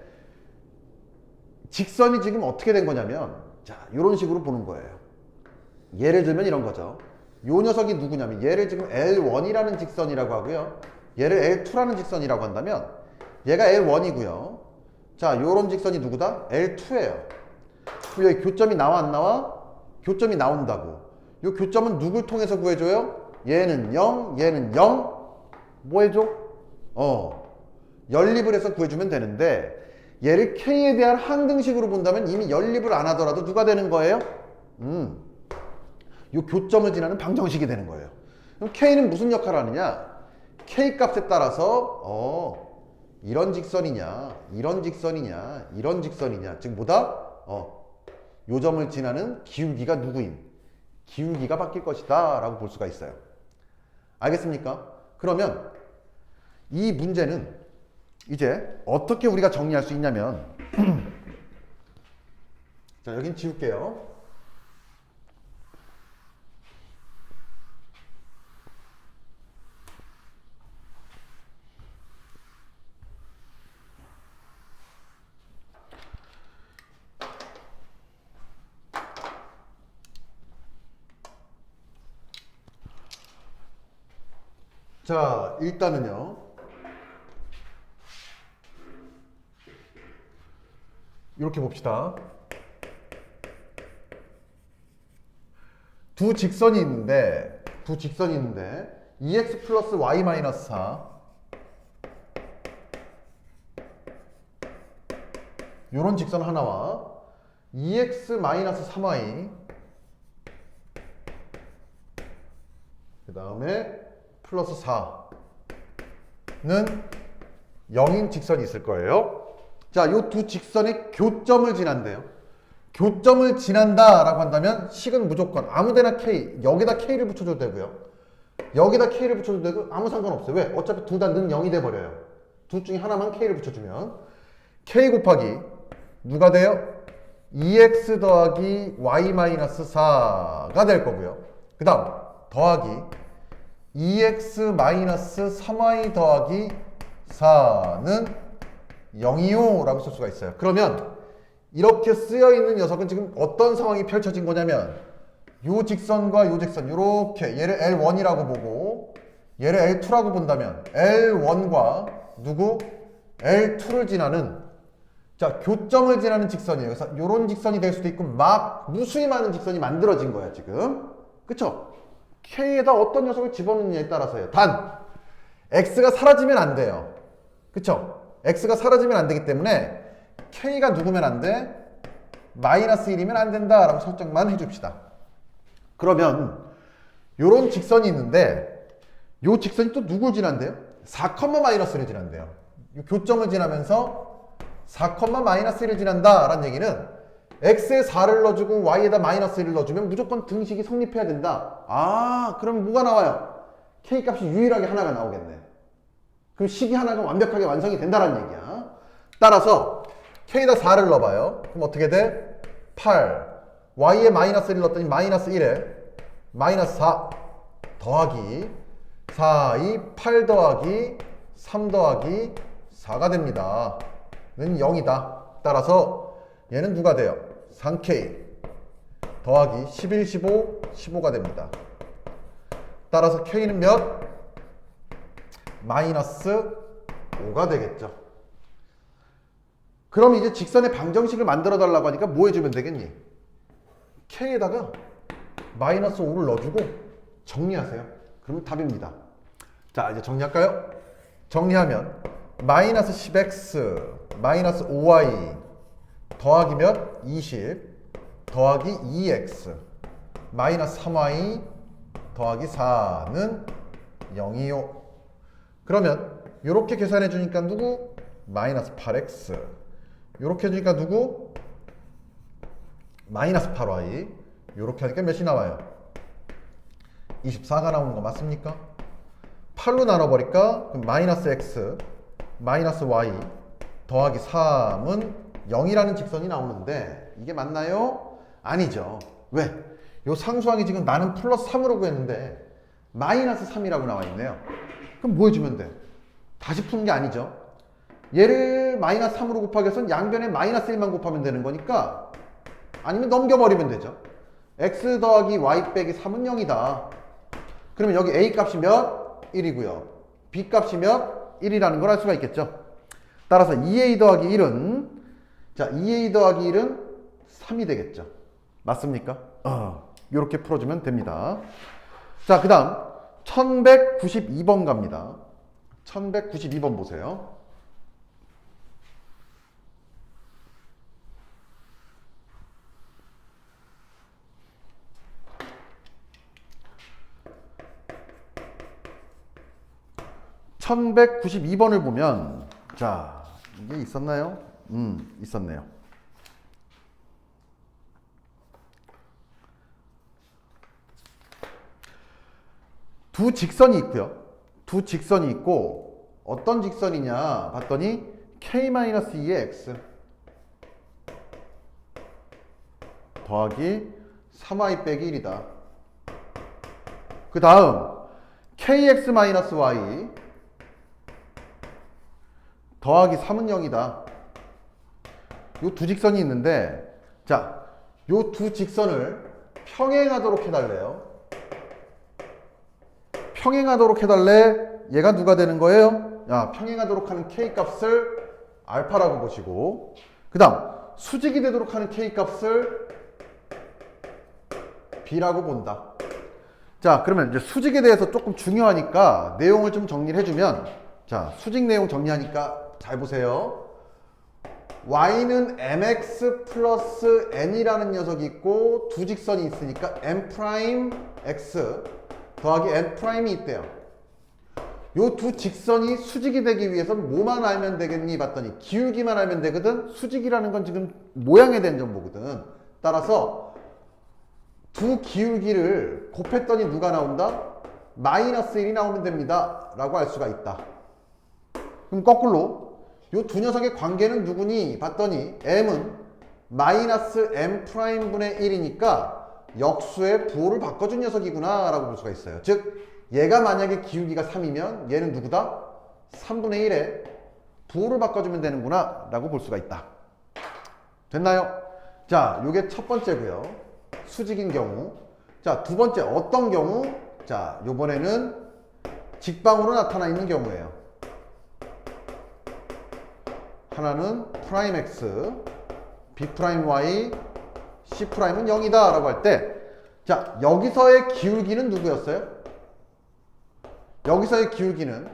A: 직선이 지금 어떻게 된 거냐면, 자, 이런 식으로 보는 거예요. 예를 들면 이런 거죠. 요 녀석이 누구냐면 얘를 지금 L1이라는 직선이라고 하고요, 얘를 L2라는 직선이라고 한다면 얘가 L1이고요. 자, 요런 직선이 누구다? L2예요. 그럼 여기 교점이 나와 안 나와? 교점이 나온다고. 요 교점은 누굴 통해서 구해줘요? 얘는 0, 얘는 0. 뭐 해줘? 연립을 해서 구해주면 되는데, 얘를 k에 대한 항등식으로 본다면 이미 연립을 안 하더라도 누가 되는 거예요? 요 교점을 지나는 방정식이 되는 거예요. 그럼 K는 무슨 역할을 하느냐? K 값에 따라서 이런 직선이냐, 이런 직선이냐, 이런 직선이냐. 즉 뭐다? 요 점을 지나는 기울기가 누구인? 기울기가 바뀔 것이다 라고 볼 수가 있어요. 알겠습니까? 그러면 이 문제는 이제 어떻게 우리가 정리할 수 있냐면 자, 여긴 지울게요. 자, 일단은요. 이렇게 봅시다. 두 직선이 있는데 2x 플러스 y 마이너스 4 요런 직선 하나와 2x 마이너스 3y 그 다음에 플러스 4는 0인 직선이 있을 거예요. 자, 요 두 직선의 교점을 지난대요. 교점을 지난다 라고 한다면 식은 무조건 아무데나 K, 여기다 K를 붙여줘도 되고요. 여기다 K를 붙여줘도 되고 아무 상관없어요. 왜? 어차피 둘 다 는 0이 돼버려요. 둘 중에 하나만 K를 붙여주면 K 곱하기 누가 돼요? 2x 더하기 y 마이너스 4가 될 거고요. 그 다음 더하기 2x 마이너스 3y 더하기 4는 0이요 라고 쓸 수가 있어요. 그러면 이렇게 쓰여있는 녀석은 지금 어떤 상황이 펼쳐진 거냐면 요 직선과 요 직선 요렇게 얘를 L1이라고 보고 얘를 L2라고 본다면 L1과 누구? L2를 지나는 자 교점을 지나는 직선이에요. 그래서 요런 직선이 될 수도 있고 막 무수히 많은 직선이 만들어진 거야 지금. 그쵸? K에다 어떤 녀석을 집어넣느냐에 따라서요. 단 X가 사라지면 안 돼요. 그쵸? X가 사라지면 안 되기 때문에 K가 누구면 안 돼? 마이너스 1이면 안 된다 라고 설정만 해줍시다. 그러면 요런 직선이 있는데 요 직선이 또 누굴 지난대요? 4, 마이너스를 지난대요. 요 교점을 지나면서 4, 마이너스 1을 지난다 라는 얘기는 X에 4를 넣어주고 Y에다 마이너스 1을 넣어주면 무조건 등식이 성립해야 된다. 아, 그럼 뭐가 나와요? K 값이 유일하게 하나가 나오겠네. 그럼 식이 하나가 완벽하게 완성이 된다는 얘기야. 따라서 K에다 4를 넣어봐요. 그럼 어떻게 돼? 8. Y에 마이너스 1을 넣었더니 마이너스 1에 마이너스 4 더하기 4, 2, 8 더하기 3 더하기 4가 됩니다. 는 0이다. 따라서 얘는 누가 돼요? 3K 더하기 11, 15, 15가 됩니다. 따라서 K는 몇? 마이너스 5가 되겠죠. 그럼 이제 직선의 방정식을 만들어 달라고 하니까 뭐 해주면 되겠니? K에다가 마이너스 5를 넣어주고 정리하세요. 그러면 답입니다. 자, 이제 정리할까요? 정리하면 마이너스 10x 마이너스 5y 더하기 몇? 20 더하기 2x 마이너스 3y 더하기 4는 0이요. 그러면 이렇게 계산해 주니까 누구? 마이너스 8x 이렇게 해주니까 누구? 마이너스 8y 이렇게 하니까 몇이 나와요? 24가 나오는 거 맞습니까? 8로 나눠버릴까? 그럼 마이너스 x 마이너스 y 더하기 3은 0이라는 직선이 나오는데 이게 맞나요? 아니죠. 왜? 요 상수항이 지금 나는 플러스 3으로 구했는데 마이너스 3이라고 나와 있네요. 그럼 뭐 해주면 돼? 다시 푸는 게 아니죠. 얘를 마이너스 3으로 곱하기 위해서는 양변에 마이너스 1만 곱하면 되는 거니까 아니면 넘겨버리면 되죠. x 더하기 y 빼기 3은 0이다. 그러면 여기 a 값이 몇? 1이고요. b 값이 몇? 1이라는 걸 알 수가 있겠죠. 따라서 2a 더하기 1은 자 2a 더하기 1은 3이 되겠죠. 맞습니까? 이렇게 풀어주면 됩니다. 자, 그 다음 1192번 갑니다. 1192번 보세요. 1192번을 보면 자 이게 있었나요? 있었네요. 두 직선이 있고요. 두 직선이 있고 어떤 직선이냐 봤더니 k-2의 x 더하기 3y 빼기 1이다. 그 다음 kx-y 더하기 3은 0이다. 요 두 직선이 있는데 자, 요 두 직선을 평행하도록 해달래요. 평행하도록 해달래. 얘가 누가 되는 거예요? 야, 평행하도록 하는 k 값을 알파라고 보시고 그 다음 수직이 되도록 하는 k 값을 b라고 본다. 자, 그러면 이제 수직에 대해서 조금 중요하니까 내용을 좀 정리를 해주면 자, 수직 내용 정리하니까 잘 보세요. y는 mx 플러스 n이라는 녀석이 있고 두 직선이 있으니까 m'x 더하기 n'이 있대요. 요 두 직선이 수직이 되기 위해서 뭐만 알면 되겠니? 봤더니 기울기만 알면 되거든. 수직이라는 건 지금 모양에 대한 정보거든. 따라서 두 기울기를 곱했더니 누가 나온다? 마이너스 1이 나오면 됩니다. 라고 할 수가 있다. 그럼 거꾸로 요 두 녀석의 관계는 누구니? 봤더니 m은 마이너스 m 프라임 분의 1이니까 역수의 부호를 바꿔준 녀석이구나 라고 볼 수가 있어요. 즉 얘가 만약에 기울기가 3이면 얘는 누구다? 3분의 1에 부호를 바꿔주면 되는구나 라고 볼 수가 있다. 됐나요? 자, 요게 첫 번째고요. 수직인 경우. 자, 두 번째 어떤 경우? 자, 요번에는 직방으로 나타나 있는 경우예요. 하나는 프라임 x, b 프라임 y, c 프라임은 0이다 라고 할 때 자, 여기서의 기울기는 누구였어요? 여기서의 기울기는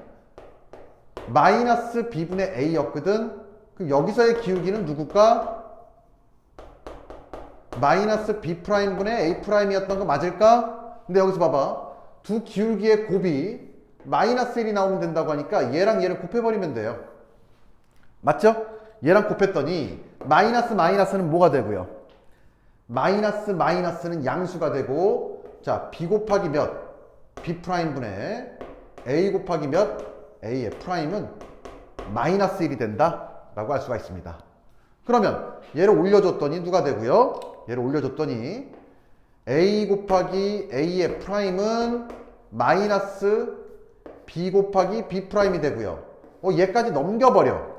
A: 마이너스 b분의 a였거든. 그럼 여기서의 기울기는 누굴까? 마이너스 b 프라임 분의 a 프라임이었던 거 맞을까? 근데 여기서 봐봐. 두 기울기의 곱이 마이너스 1이 나오면 된다고 하니까 얘랑 얘를 곱해버리면 돼요. 맞죠? 얘랑 곱했더니 마이너스 마이너스는 뭐가 되고요? 마이너스 마이너스는 양수가 되고 자, b 곱하기 몇? b 프라임 분의 a 곱하기 몇? a의 프라임은 마이너스 1이 된다 라고 할 수가 있습니다. 그러면 얘를 올려줬더니 누가 되고요? 얘를 올려줬더니 a 곱하기 a의 프라임은 마이너스 b 곱하기 b 프라임이 되고요. 얘까지 넘겨버려.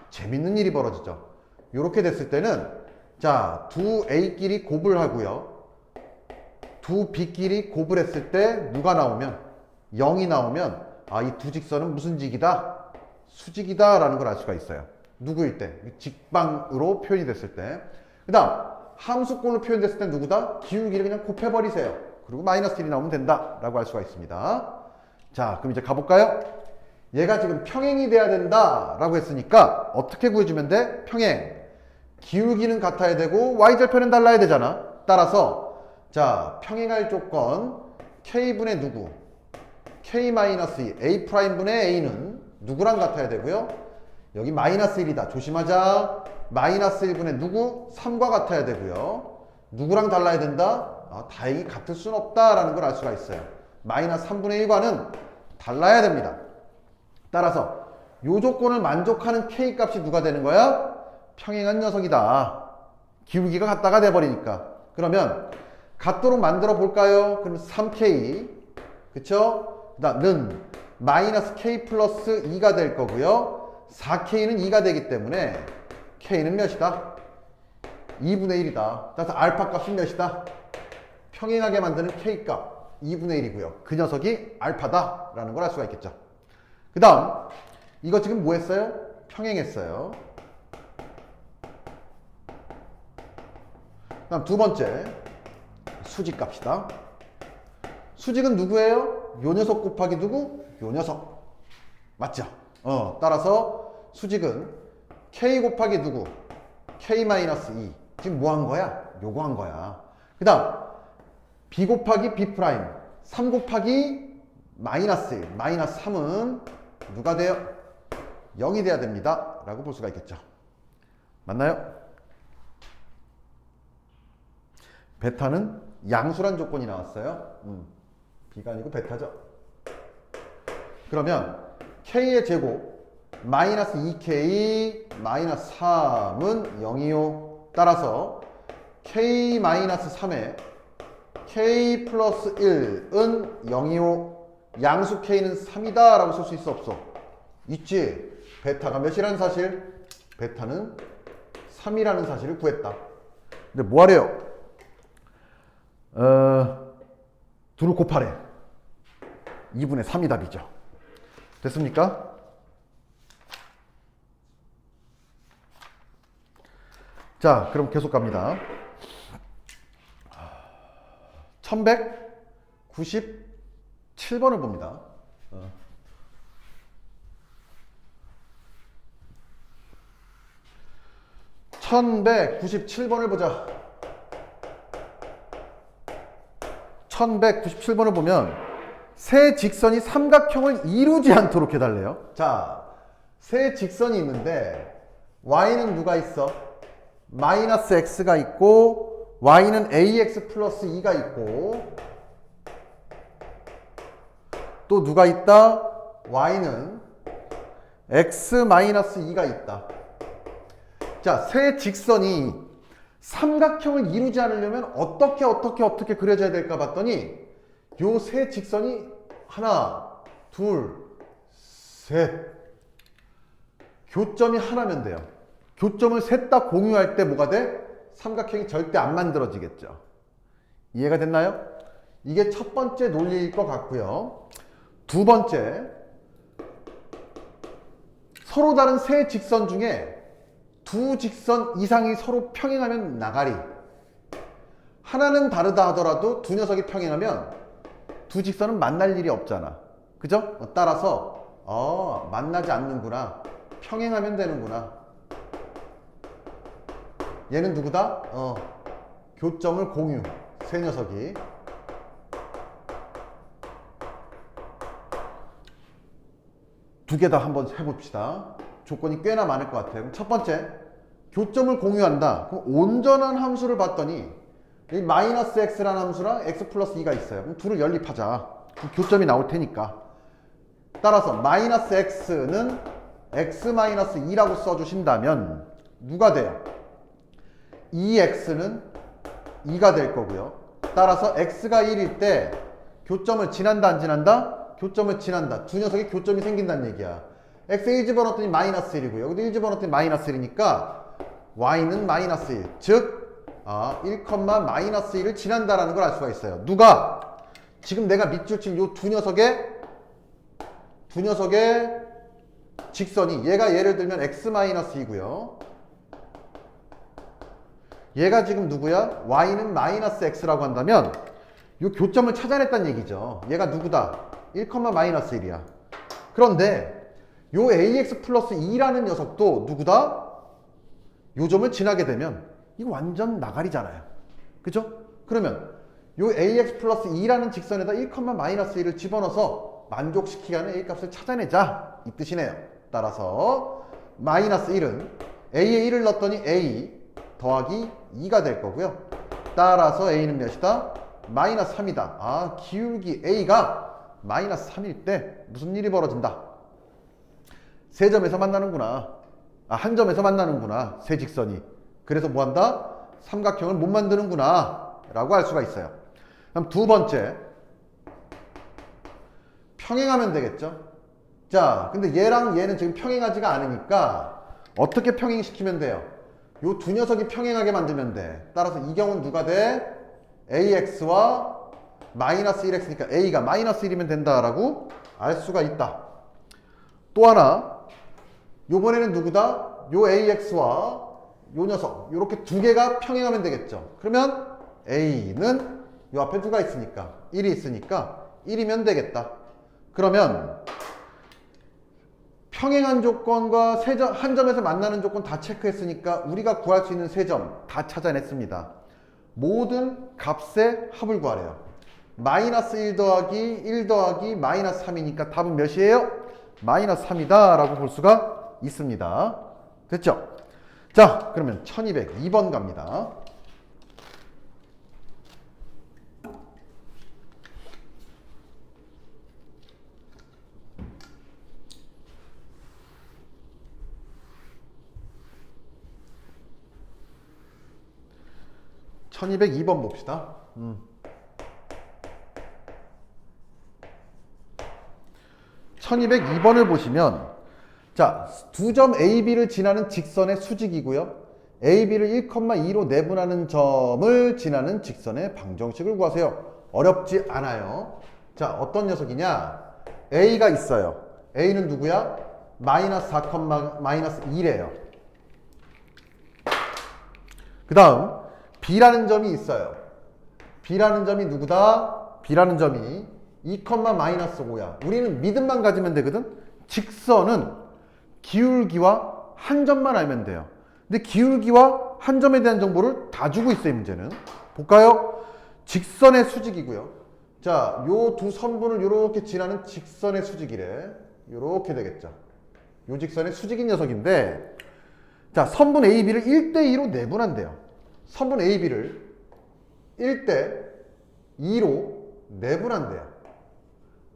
A: 재밌는 일이 벌어지죠. 이렇게 됐을 때는 자, 두 a끼리 곱을 하고요. 두 b끼리 곱을 했을 때 누가 나오면 0이 나오면 아, 이 두 직선은 무슨 직이다? 수직이다 라는 걸 알 수가 있어요. 누구일 때? 직방으로 표현이 됐을 때. 그 다음 함수꼴로 표현됐을 때 누구다? 기울기를 그냥 곱해버리세요. 그리고 마이너스 1이 나오면 된다 라고 할 수가 있습니다. 자, 그럼 이제 가볼까요? 얘가 지금 평행이 돼야 된다 라고 했으니까 어떻게 구해주면 돼? 평행. 기울기는 같아야 되고 y절편은 달라야 되잖아. 따라서 자, 평행할 조건 k분의 누구? k-2 a 프라임 분의 a는 누구랑 같아야 되고요? 여기 마이너스 1이다. 조심하자. 마이너스 1분의 누구? 3과 같아야 되고요. 누구랑 달라야 된다? 다행히 같을 수는 없다라는 걸 알 수가 있어요. 마이너스 3분의 1과는 달라야 됩니다. 따라서 이 조건을 만족하는 k 값이 누가 되는 거야? 평행한 녀석이다. 기울기가 같다가 돼버리니까. 그러면 같도록 만들어 볼까요? 그럼 3k 그쵸? 는 마이너스 k 플러스 2가 될 거고요. 4k는 2가 되기 때문에 k는 몇이다? 2분의 1이다. 따라서 알파 값은 몇이다? 평행하게 만드는 k 값 2분의 1이고요. 그 녀석이 알파다 라는 걸 알 수가 있겠죠. 그 다음 이거 지금 뭐 했어요? 평행했어요. 그 다음 두 번째 수직 값이다. 수직은 누구예요? 요 녀석 곱하기 누구? 요 녀석. 맞죠? 따라서 수직은 k 곱하기 누구? k-2. 지금 뭐 한 거야? 요거 한 거야. 그 다음 b 곱하기 b 프라임. 3 곱하기 마이너스 1, 마이너스 3은 누가 돼요? 0이 돼야 됩니다. 라고 볼 수가 있겠죠. 맞나요? 베타는 양수란 조건이 나왔어요. B가 아니고 베타죠. 그러면 K의 제곱 마이너스 2K 마이너스 3은 0이요. 따라서 K 마이너스 3에 K 플러스 1은 0이요. 양수 K는 3이다 라고 쓸 수 있어 없어? 있지. 베타가 몇이라는 사실? 베타는 3이라는 사실을 구했다. 근데 뭐 하래요? 둘을 곱하래. 2분의 3이 답이죠. 됐습니까? 자, 그럼 계속 갑니다. 1197번을 봅니다. 1197번을 보자. 1197번을 보면 세 직선이 삼각형을 이루지 않도록 해달래요. 자, 세 직선이 있는데 y는 누가 있어? 마이너스 x가 있고 y는 ax 플러스 2가 있고 또 누가 있다? y는 x 마이너스 2가 있다. 자, 세 직선이 삼각형을 이루지 않으려면 어떻게 그려져야 될까 봤더니 요 세 직선이 하나, 둘, 셋 교점이 하나면 돼요. 교점을 셋 다 공유할 때 뭐가 돼? 삼각형이 절대 안 만들어지겠죠. 이해가 됐나요? 이게 첫 번째 논리일 것 같고요. 두 번째, 서로 다른 세 직선 중에 두 직선 이상이 서로 평행하면 나가리. 하나는 다르다 하더라도 두 녀석이 평행하면 두 직선은 만날 일이 없잖아. 그죠? 따라서 만나지 않는구나. 평행하면 되는구나. 얘는 누구다? 교점을 공유. 세 녀석이. 두 개 다 한번 해봅시다. 조건이 꽤나 많을 것 같아요. 첫 번째, 교점을 공유한다. 그럼 온전한 함수를 봤더니 이 마이너스 x라는 함수랑 x 플러스 2가 있어요. 그럼 둘을 연립하자. 그럼 교점이 나올 테니까. 따라서 마이너스 x는 x 마이너스 2라고 써주신다면 누가 돼요? 2x는 2가 될 거고요. 따라서 x가 1일 때 교점을 지난다 안 지난다? 교점을 지난다. 두 녀석이 교점이 생긴다는 얘기야. x 1 집어넣었더니 마이너스 1이고 여기도 1 집어넣었더니 마이너스 1이니까 y는 마이너스 1. 즉 1, 마이너스 1을 지난다라는 걸 알 수가 있어요. 누가? 지금 내가 밑줄 친 요 두 녀석의 직선이 얘가 예를 들면 x 마이너스 2고요. 얘가 지금 누구야? y는 마이너스 x라고 한다면 요 교점을 찾아냈다는 얘기죠. 얘가 누구다? 1, 마이너스 1이야. 그런데 요 ax 플러스 2라는 녀석도 누구다? 요 점을 지나게 되면 이거 완전 나가리잖아요. 그죠? 그러면 요 ax 플러스 2라는 직선에다 1, 마이너스 1을 집어넣어서 만족시키게 하는 a 값을 찾아내자. 이 뜻이네요. 따라서 마이너스 1은 a에 1을 넣었더니 a 더하기 2가 될 거고요. 따라서 a는 몇이다? 마이너스 3이다. 기울기 a가 마이너스 3일 때 무슨 일이 벌어진다? 세 점에서 만나는구나. 한 점에서 만나는구나. 세 직선이. 그래서 뭐 한다? 삼각형을 못 만드는구나 라고 할 수가 있어요. 그럼 두 번째, 평행하면 되겠죠. 자, 근데 얘랑 얘는 지금 평행하지가 않으니까 어떻게 평행시키면 돼요? 요 두 녀석이 평행하게 만들면 돼. 따라서 이 경우는 누가 돼? ax와 마이너스 1x니까 a가 마이너스 1이면 된다라고 알 수가 있다. 또 하나, 요번에는 누구다? 요 ax와 요 녀석, 요렇게 두 개가 평행하면 되겠죠. 그러면 a는 요 앞에 누가 있으니까 1이 있으니까 1이면 되겠다. 그러면 평행한 조건과 한 점에서 만나는 조건 다 체크했으니까 우리가 구할 수 있는 세 점 다 찾아냈습니다. 모든 값의 합을 구하래요. 마이너스 1 더하기 1 더하기 마이너스 3이니까 답은 몇이에요? 마이너스 3이다 라고 볼 수가 있습니다. 됐죠? 자, 그러면 1202번 갑니다. (1202번) 봅시다. 1202번을 보시면, 자, 두 점 AB를 지나는 직선의 수직이고요. AB를 1,2로 내분하는 점을 지나는 직선의 방정식을 구하세요. 어렵지 않아요. 자, 어떤 녀석이냐? A가 있어요. A는 누구야? 마이너스 4, 마이너스 1이에요. 그 다음 B라는 점이 있어요. B라는 점이 누구다? B라는 점이 2, 마이너스 5야. 우리는 믿음만 가지면 되거든? 직선은 기울기와 한 점만 알면 돼요. 근데 기울기와 한 점에 대한 정보를 다 주고 있어요, 문제는. 볼까요? 직선의 수직이고요. 자, 요 두 선분을 요렇게 지나는 직선의 수직이래. 요렇게 되겠죠. 요 직선의 수직인 녀석인데, 자, 선분 AB를 1대2로 내분한대요. 선분 AB를 1대2로 내분한대요.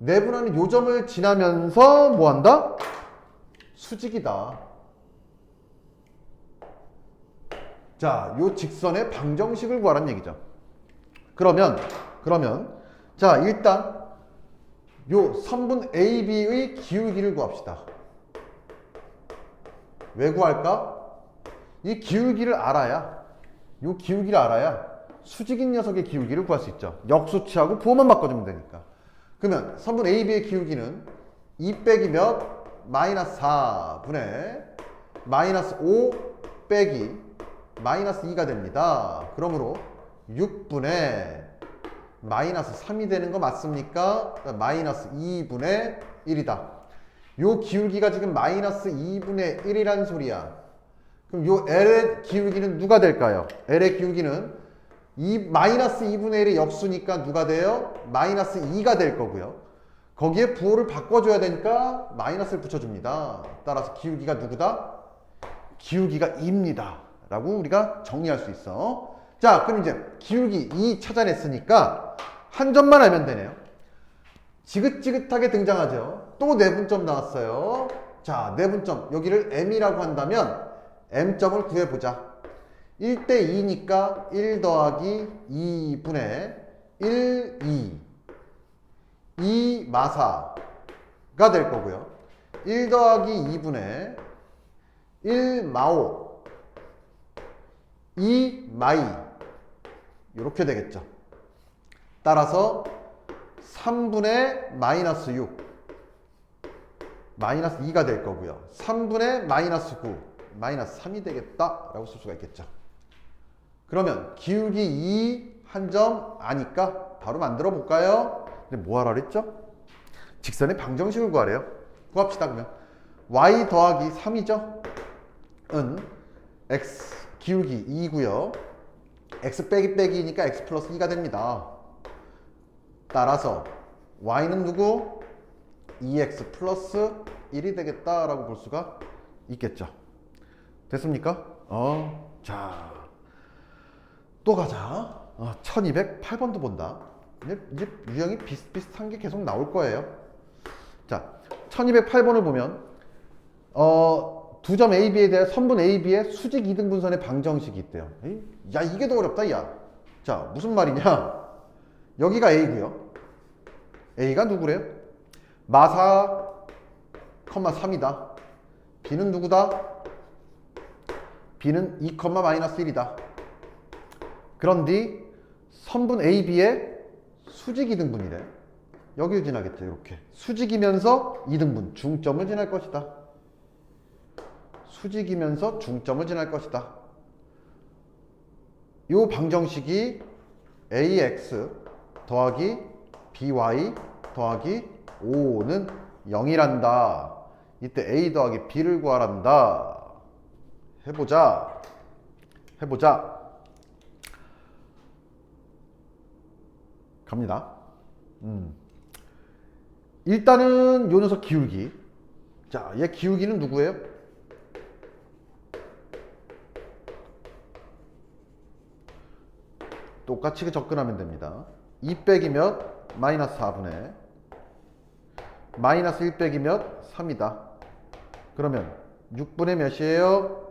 A: 내분하는 요 점을 지나면서 뭐 한다? 수직이다. 자, 요 직선의 방정식을 구하라는 얘기죠. 그러면 자, 일단 요 선분 AB의 기울기를 구합시다. 왜 구할까? 이 기울기를 알아야, 요 기울기를 알아야 수직인 녀석의 기울기를 구할 수 있죠. 역수치하고 부호만 바꿔주면 되니까. 그러면 선분 AB의 기울기는 2 빼기 몇? 마이너스 4분의 마이너스 5 빼기 마이너스 2가 됩니다. 그러므로 6분의 마이너스 3이 되는 거 맞습니까? 마이너스 2분의 1이다. 요 기울기가 지금 마이너스 2분의 1이란 소리야. 그럼 요 L의 기울기는 누가 될까요? L의 기울기는 마이너스 2분의 1의 역수니까 누가 돼요? 마이너스 2가 될 거고요. 거기에 부호를 바꿔줘야 되니까 마이너스를 붙여줍니다. 따라서 기울기가 누구다? 기울기가 2입니다. 라고 우리가 정리할 수 있어. 자, 그럼 이제 기울기 2 찾아냈으니까 한 점만 알면 되네요. 지긋지긋하게 등장하죠. 또 내분점 나왔어요. 자, 내분점. 여기를 M이라고 한다면 M점을 구해보자. 1대2니까 1 더하기 2분의 1, 2. 2 마사가 될 거고요. 1 더하기 2분의 1 마오 2 마이 이렇게 되겠죠. 따라서 3분의 마이너스 6 마이너스 2가 될 거고요. 3분의 마이너스 9 마이너스 3이 되겠다 라고 쓸 수가 있겠죠. 그러면 기울기 2 한 점 아니까 바로 만들어 볼까요? 근데 뭐 하라 그랬죠? 직선의 방정식을 구하래요. 구합시다. 그러면 y 더하기 3이죠? 은 x 기울기 2고요. x 빼기 빼기니까 x 플러스 2가 됩니다. 따라서 y는 누구? 2x 플러스 1이 되겠다라고 볼 수가 있겠죠. 됐습니까? 자, 또 가자. 1208번도 본다. 이제 유형이 비슷비슷한 게 계속 나올 거예요. 자, 1208번을 보면 두 점 AB에 대해 선분 AB의 수직 이등분선의 방정식이 있대요. 야, 이게 더 어렵다, 야. 자, 무슨 말이냐? 여기가 A고요. A가 누구래요? 마사, 3이다. B는 누구다? B는 2, 마이너스 1이다. 그런 뒤 선분 AB의 수직 이등분이래. 여기를 지나겠죠. 이렇게 수직이면서 이등분 중점을 지날 것이다. 수직이면서 중점을 지날 것이다. 이 방정식이 AX 더하기 BY 더하기 5는 0이란다. 이때 A 더하기 B를 구하란다. 해보자. 갑니다. 일단은 요 녀석 기울기. 자, 얘 기울기는 누구예요? 똑같이 접근하면 됩니다. 2 빼기 몇? 마이너스 4분의 마이너스 1 빼기 몇? 3이다. 그러면 6분의 몇이에요?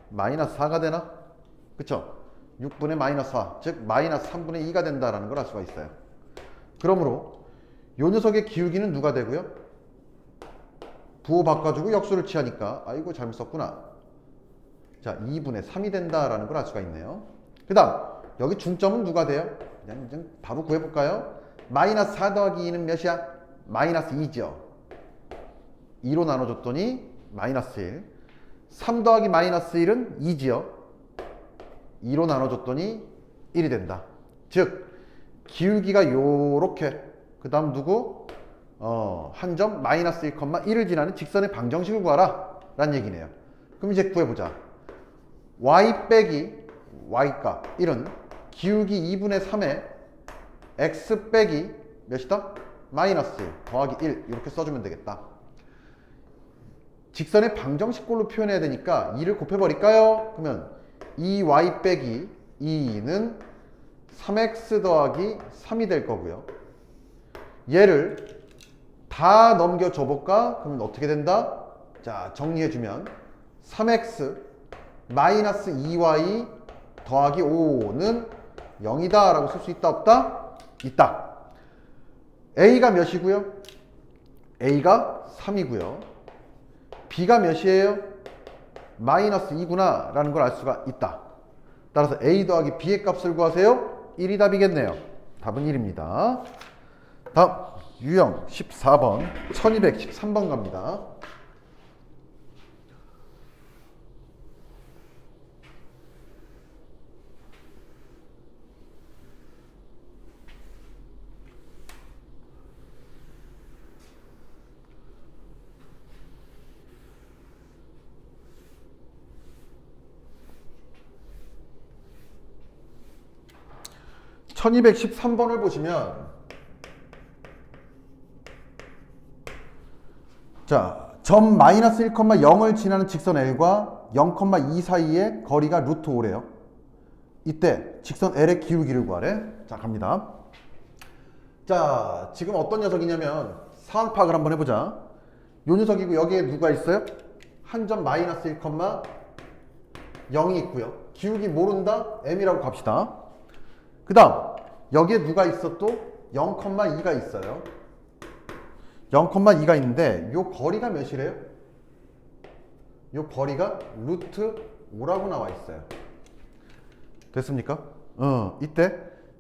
A: 마이너스 4가 되나? 그쵸? 6분의 마이너스 4, 즉 마이너스 3분의 2가 된다라는 걸 알 수가 있어요. 그러므로 요 녀석의 기울기는 누가 되고요? 부호 바꿔주고 역수를 취하니까 아이고 잘못 썼구나. 자, 2분의 3이 된다라는 걸 알 수가 있네요. 그 다음 여기 중점은 누가 돼요? 그냥 바로 구해볼까요? 마이너스 4 더하기 2는 몇이야? 마이너스 2죠. 2로 나눠줬더니 마이너스 1. 3 더하기 마이너스 1은 2지요. 2로 나눠줬더니 1이 된다. 즉 기울기가 요렇게, 그 다음 누구? 한 점 마이너스 1,1을 지나는 직선의 방정식을 구하라 라는 얘기네요. 그럼 이제 구해보자. y 빼기 y값 1은 기울기 2분의 3에 x 빼기 몇이다? 마이너스 1 더하기 1 이렇게 써주면 되겠다. 직선의 방정식꼴로 표현해야 되니까 2를 곱해버릴까요? 그러면 2y 빼기 2는 3x 더하기 3이 될 거고요. 얘를 다 넘겨줘 볼까? 그러면 어떻게 된다? 자, 정리해주면 3x 마이너스 2y 더하기 5는 0이다 라고 쓸 수 있다 없다? 있다. a가 몇이고요? a가 3이고요. b가 몇이에요? 마이너스 2구나 라는 걸 알 수가 있다. 따라서 a 더하기 b의 값을 구하세요. 1이 답이겠네요. 답은 1입니다. 다음 유형 14번 1213번 갑니다. (1213번을) 보시면 자, 점 마이너스 1,0을 지나는 직선 L과 0,2 사이의 거리가 루트 5래요. 이때 직선 L의 기울기를 구하래. 자, 갑니다. 자, 지금 어떤 녀석이냐면 상황 파악을 한번 해보자. 요 녀석이고 여기에 누가 있어요? 한 점 마이너스 1,0이 있고요. 기울기 모른다? M이라고 갑시다. 그 다음 여기에 누가 있어 또? 0,2가 있어요. 0,2가 있는데 요 거리가 몇이래요? 요 거리가 루트 5라고 나와 있어요. 됐습니까? 이때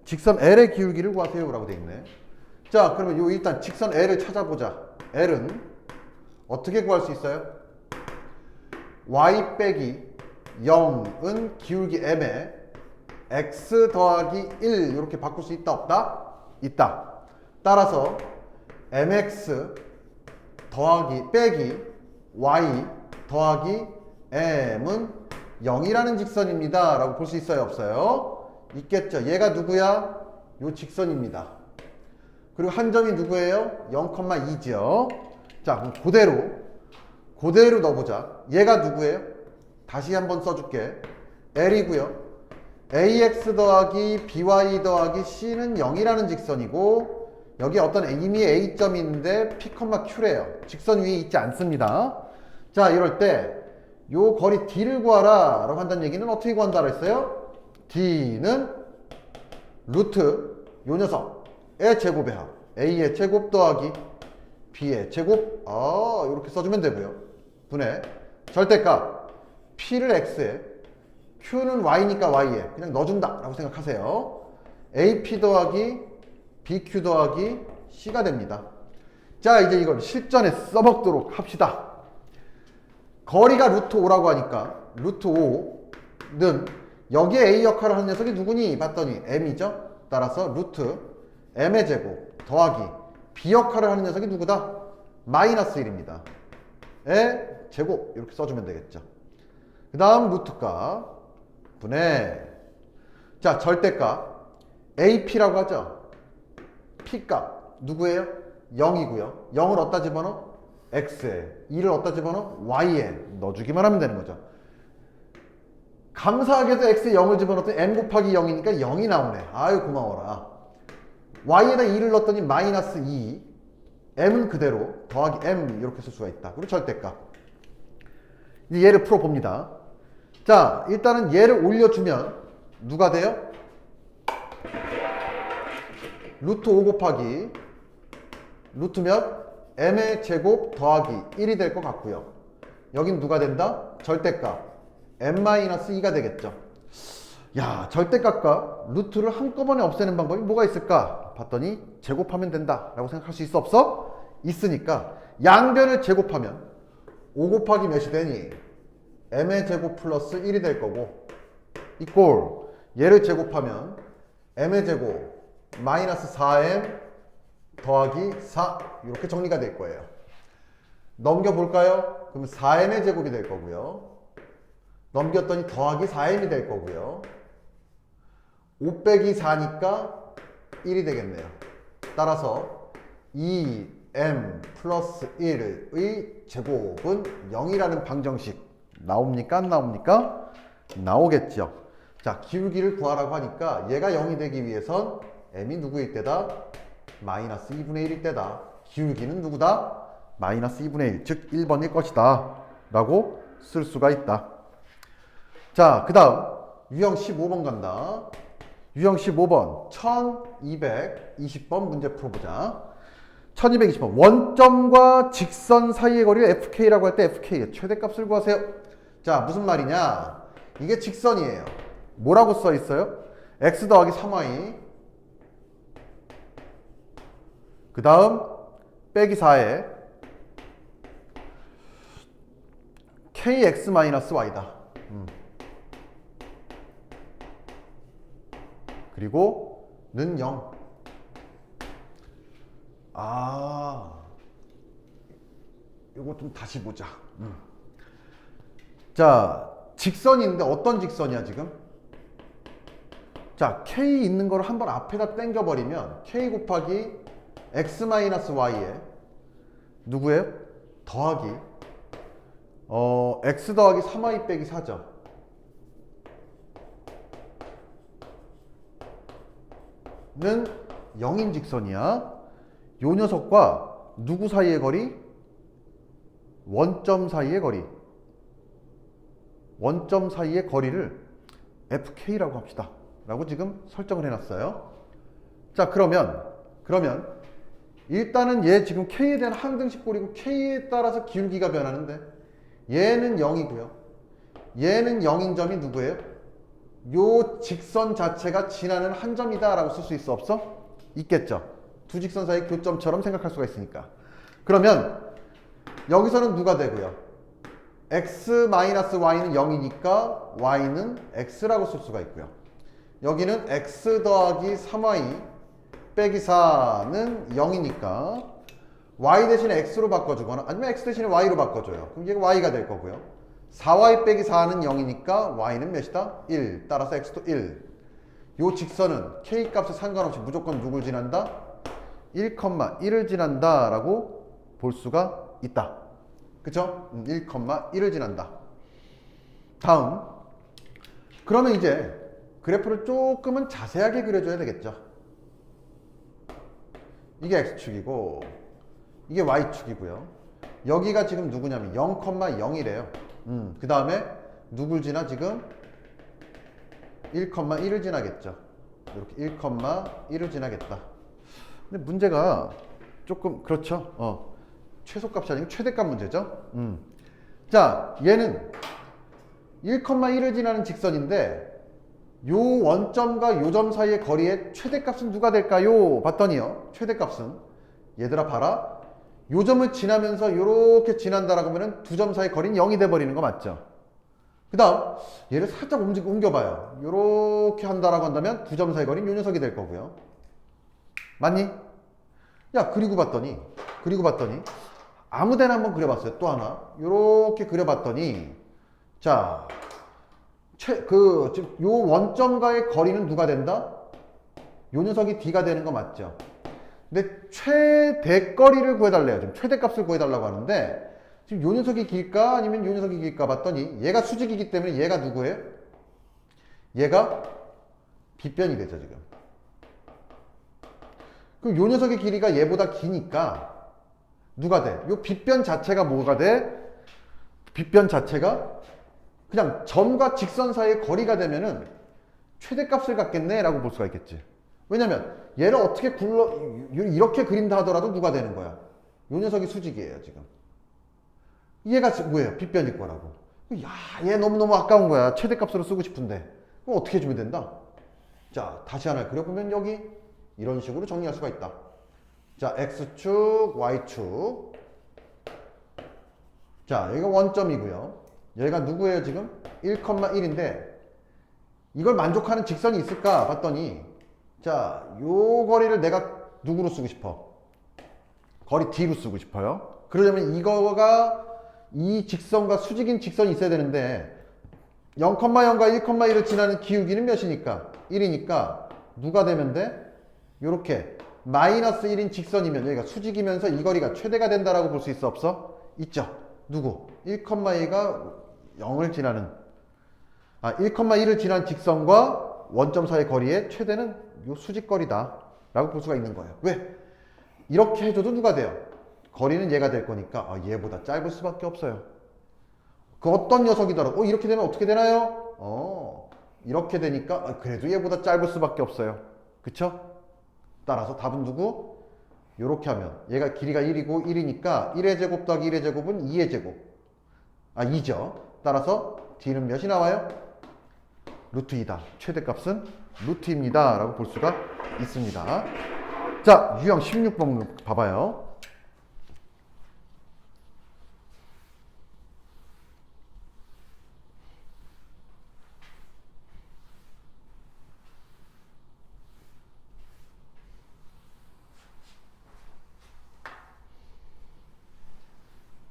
A: 직선 L의 기울기를 구하세요 라고 돼 있네. 자, 그러면 요 일단 직선 L을 찾아보자. L은 어떻게 구할 수 있어요? y 빼기 0은 기울기 m에 x 더하기 1 이렇게 바꿀 수 있다 없다? 있다. 따라서 mx 더하기 빼기 y 더하기 m은 0이라는 직선입니다 라고 볼 수 있어요 없어요? 있겠죠. 얘가 누구야? 요 직선입니다. 그리고 한 점이 누구예요? 0,2죠. 자, 그럼 그대로 넣어보자. 얘가 누구예요? 다시 한번 써줄게. L이고요. ax 더하기 by 더하기 c는 0이라는 직선이고 여기 어떤 이미 A점이 있는데 P, Q래요. 직선 위에 있지 않습니다. 자, 이럴 때 요 거리 D를 구하라 라고 한다는 얘기는 어떻게 구한다고 했어요? D는 루트 요 녀석의 제곱의 합 A의 제곱 더하기 B의 제곱 이렇게 써주면 되고요. 분의 절대값 P를 X에 Q는 Y니까 Y에 그냥 넣어준다 라고 생각하세요. AP 더하기 BQ 더하기 C가 됩니다. 자, 이제 이걸 실전에 써먹도록 합시다. 거리가 루트 5라고 하니까 루트 5는 여기에 A 역할을 하는 녀석이 누구니? 봤더니 M이죠. 따라서 루트 M의 제곱 더하기 B 역할을 하는 녀석이 누구다? 마이너스 1입니다. 의 제곱 이렇게 써주면 되겠죠. 그 다음 루트값 분의 자 절대값 AP라고 하죠. P값 누구예요? 0이고요. 0을 어디다 집어넣어? x에. 2를 어디다 집어넣어? y에 넣어주기만 하면 되는 거죠. 감사하게도 x에 0을 집어넣었더니 m 곱하기 0이니까 0이 나오네. 아유 고마워라. y에다 2를 넣었더니 마이너스 2, m은 그대로 더하기 m 이렇게 쓸 수가 있다. 그리고 절대값. 이제 얘를 풀어봅니다. 자, 일단은 얘를 올려주면 누가 돼요? 루트 5 곱하기 루트 몇? m의 제곱 더하기 1이 될 것 같고요. 여긴 누가 된다? 절대값 m-2가 되겠죠. 야, 절대값과 루트를 한꺼번에 없애는 방법이 뭐가 있을까? 봤더니 제곱하면 된다 라고 생각할 수 있어 없어? 있으니까 양변을 제곱하면 5 곱하기 몇이 되니? m의 제곱 플러스 1이 될 거고 이꼴 얘를 제곱하면 m의 제곱 마이너스 4m 더하기 4 이렇게 정리가 될 거예요. 넘겨볼까요? 그럼 4m의 제곱이 될 거고요. 넘겼더니 더하기 4m이 될 거고요. 5 빼기 4니까 1이 되겠네요. 따라서 2m 플러스 1의 제곱은 0이라는 방정식 나옵니까? 안 나옵니까? 나오겠죠. 자, 기울기를 구하라고 하니까 얘가 0이 되기 위해선 m이 누구일 때다? 마이너스 2분의 1일 때다. 기울기는 누구다? 마이너스 2분의 1, 즉 1번일 것이다 라고 쓸 수가 있다. 자, 그 다음 유형 15번 간다. 유형 15번 1220번 문제 풀어보자. 1220번 원점과 직선 사이의 거리를 fk라고 할 때 fk의 최대값을 구하세요. 자, 무슨 말이냐? 이게 직선이에요. 뭐라고 써 있어요? x 더하기 3y 그 다음 빼기 4에 kx-y다. 그리고 는 0. 이거 좀 다시 보자. 자, 직선인데 어떤 직선이야 지금? 자, k 있는 거를 한번 앞에다 당겨버리면 k 곱하기 x-y에 누구예요? 더하기 x 더하기 3y 빼기 4죠. 는 0인 직선이야. 요 녀석과 누구 사이의 거리? 원점 사이의 거리. 원점 사이의 거리를 fk라고 합시다 라고 지금 설정을 해놨어요. 자, 그러면 일단은 얘 지금 k에 대한 항등식 꼴이고 k에 따라서 기울기가 변하는데 얘는 0이고요. 얘는 0인 점이 누구예요? 요 직선 자체가 지나는 한 점이다 라고 쓸 수 있어 없어? 있겠죠. 두 직선 사이 교점처럼 생각할 수가 있으니까. 그러면 여기서는 누가 되고요? x-y는 0이니까 y는 x라고 쓸 수가 있고요. 여기는 x 더하기 3y 빼기 4는 0이니까 y 대신에 x로 바꿔주거나 아니면 x 대신에 y로 바꿔줘요. 그럼 얘가 y가 될 거고요. 4y 빼기 4는 0이니까 y는 몇이다? 1. 따라서 x도 1. 요 직선은 k 값에 상관없이 무조건 누굴 지난다? 1,1을 지난다 라고 볼 수가 있다. 그쵸? 1,1을 지난다. 다음, 그러면 이제 그래프를 조금은 자세하게 그려줘야 되겠죠. 이게 x축이고 이게 y축이고요. 여기가 지금 누구냐면 0,0이래요. 그 다음에 누굴 지나 지금 1,1을 지나겠죠. 이렇게 1,1을 지나겠다. 근데 문제가 조금 그렇죠. 최소값이 아니고 최대값 문제죠. 자, 얘는 1,1을 지나는 직선인데 요 원점과 요 점 사이의 거리의 최대값은 누가 될까요? 봤더니요. 최대값은 얘들아 봐라. 요 점을 지나면서 요렇게 지난다라고 하면 두 점 사이 거리는 0이 돼버리는 거 맞죠? 그 다음 얘를 살짝 옮겨봐요. 요렇게 한다라고 한다면 두 점 사이 거리는 요 녀석이 될 거고요. 맞니? 야, 그리고 봤더니 아무데나 한번 그려봤어요. 또 하나 요렇게 그려봤더니 자, 지금 요 원점과의 거리는 누가 된다? 요 녀석이 D가 되는 거 맞죠? 근데 최대거리를 구해달래요. 지금 최대값을 구해달라고 하는데 지금 요 녀석이 길까 아니면 요 녀석이 길까 봤더니 얘가 수직이기 때문에 얘가 누구예요? 얘가 빗변이 되죠 지금. 그럼 요 녀석의 길이가 얘보다 기니까 누가 돼? 요 빗변 자체가 뭐가 돼? 빗변 자체가 그냥 점과 직선 사이의 거리가 되면은 최대값을 갖겠네 라고 볼 수가 있겠지. 왜냐면 얘를 어떻게 이렇게 그린다 하더라도 누가 되는 거야? 요 녀석이 수직이에요 지금. 얘가 뭐예요? 빗변일 거라고. 야, 얘 너무너무 아까운 거야. 최대값으로 쓰고 싶은데. 그럼 어떻게 해주면 된다? 자, 다시 하나 그려보면 여기 이런 식으로 정리할 수가 있다. 자, X축, Y축. 자, 여기가 원점이고요. 여기가 누구예요 지금? 1,1인데 이걸 만족하는 직선이 있을까 봤더니 자, 요 거리를 내가 누구로 쓰고 싶어? 거리 D로 쓰고 싶어요. 그러려면 이거가 이 직선과 수직인 직선이 있어야 되는데 0,0과 1,1을 지나는 기울기는 몇이니까? 1이니까 누가 되면 돼? 요렇게 마이너스 1인 직선이면 여기가 수직이면서 이 거리가 최대가 된다라고 볼 수 있어 없어? 있죠. 누구? 1,2가 0을 지나는 1,1을 지난 직선과 원점 사이의 거리의 최대는 요 수직거리다 라고 볼 수가 있는 거예요. 왜? 이렇게 해줘도 누가 돼요? 거리는 얘가 될 거니까 얘보다 짧을 수밖에 없어요. 그 어떤 녀석이더라도 이렇게 되면 어떻게 되나요? 이렇게 되니까 그래도 얘보다 짧을 수밖에 없어요. 그쵸? 따라서 답은 누구? 요렇게 하면 얘가 길이가 1이고 1이니까 1의 제곱 더하기 1의 제곱은 2의 제곱 2죠. 따라서 D는 몇이 나와요? 루트 2다. 최대값은 루트입니다 라고 볼 수가 있습니다. 자, 유형 16번 봐봐요.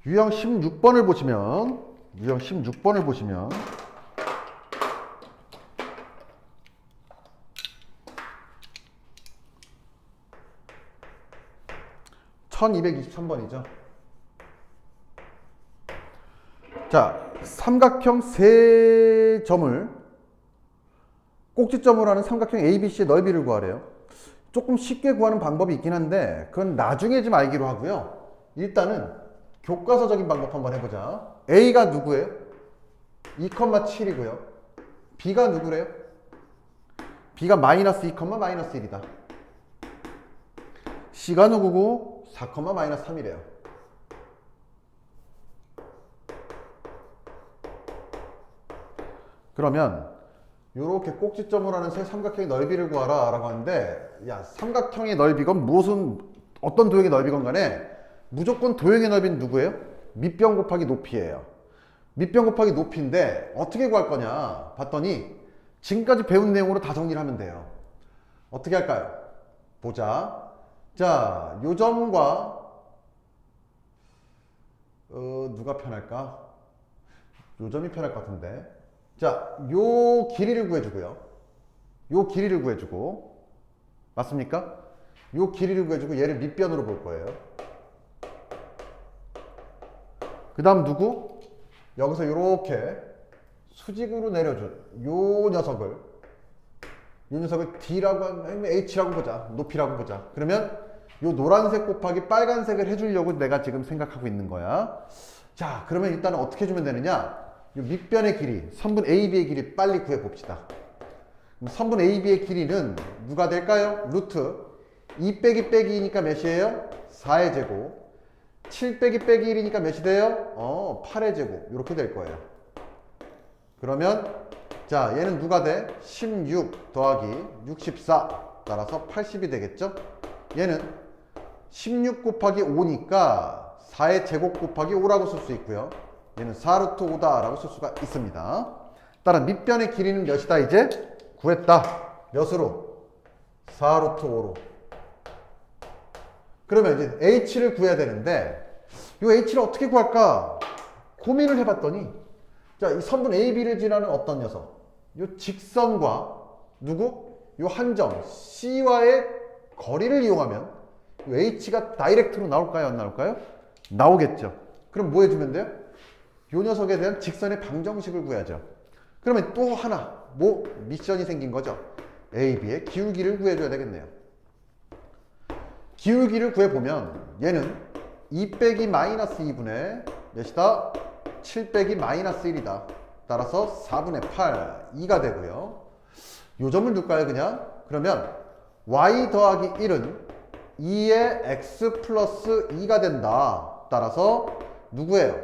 A: 유형 16번을 보시면 1223번이죠. 자, 삼각형 세 점을 꼭지점으로 하는 삼각형 ABC의 넓이를 구하래요. 조금 쉽게 구하는 방법이 있긴 한데 그건 나중에 좀 알기로 하고요. 일단은 교과서적인 방법 한번 해보자. A가 누구예요? 2,7이고요. B가 누구래요? B가 마이너스 2, 마이너스 1이다. C가 누구고? 4, 마이너스 3이래요. 그러면 이렇게 꼭지점으로 하는 세 삼각형의 넓이를 구하라 라고 하는데 야, 삼각형의 넓이건 어떤 도형의 넓이건 간에 무조건 도형의 넓이는 누구예요? 밑변 곱하기 높이예요. 밑변 곱하기 높이인데 어떻게 구할 거냐 봤더니 지금까지 배운 내용으로 다 정리를 하면 돼요. 어떻게 할까요? 보자. 자, 요 점과 누가 편할까? 요 점이 편할 것 같은데. 자, 요 길이를 구해주고요. 요 길이를 구해주고 맞습니까? 요 길이를 구해주고 얘를 밑변으로 볼 거예요. 그 다음 누구? 여기서 요렇게 수직으로 내려준 요 녀석을 D라고 하면 H라고 보자. 높이라고 보자. 그러면 요 노란색 곱하기 빨간색을 해주려고 내가 지금 생각하고 있는 거야. 자, 그러면 일단은 어떻게 해주면 되느냐? 요 밑변의 길이, 선분 AB의 길이 빨리 구해봅시다. 그럼 선분 AB의 길이는 누가 될까요? 루트 2 빼기 빼기 2니까 몇이에요? 4의 제곱. 7 빼기 빼기 1이니까 몇이 돼요? 8의 제곱. 이렇게 될 거예요. 그러면 자, 얘는 누가 돼? 16 더하기 64 따라서 80이 되겠죠? 얘는 16 곱하기 5니까 4의 제곱 곱하기 5라고 쓸 수 있고요. 얘는 4루트 5다 라고 쓸 수가 있습니다. 따라 밑변의 길이는 몇이다 이제? 구했다. 몇으로? 4루트 5로. 그러면 이제 H를 구해야 되는데 이 H를 어떻게 구할까? 고민을 해봤더니 자, 이 선분 AB를 지나는 어떤 녀석? 이 직선과 누구? 이 한 점 C와의 거리를 이용하면 h가 다이렉트로 나올까요? 안 나올까요? 나오겠죠. 그럼 뭐 해주면 돼요? 요 녀석에 대한 직선의 방정식을 구해야죠. 그러면 또 하나 뭐 미션이 생긴 거죠. A, B의 기울기를 구해줘야 되겠네요. 기울기를 구해보면 얘는 2 빼기 마이너스 2분의 몇이다? 7 빼기 마이너스 1이다. 따라서 4분의 8, 2가 되고요. 요 점을 둘까요 그냥? 그러면 y 더하기 1은 2의 x 플러스 2가 된다. 따라서 누구예요?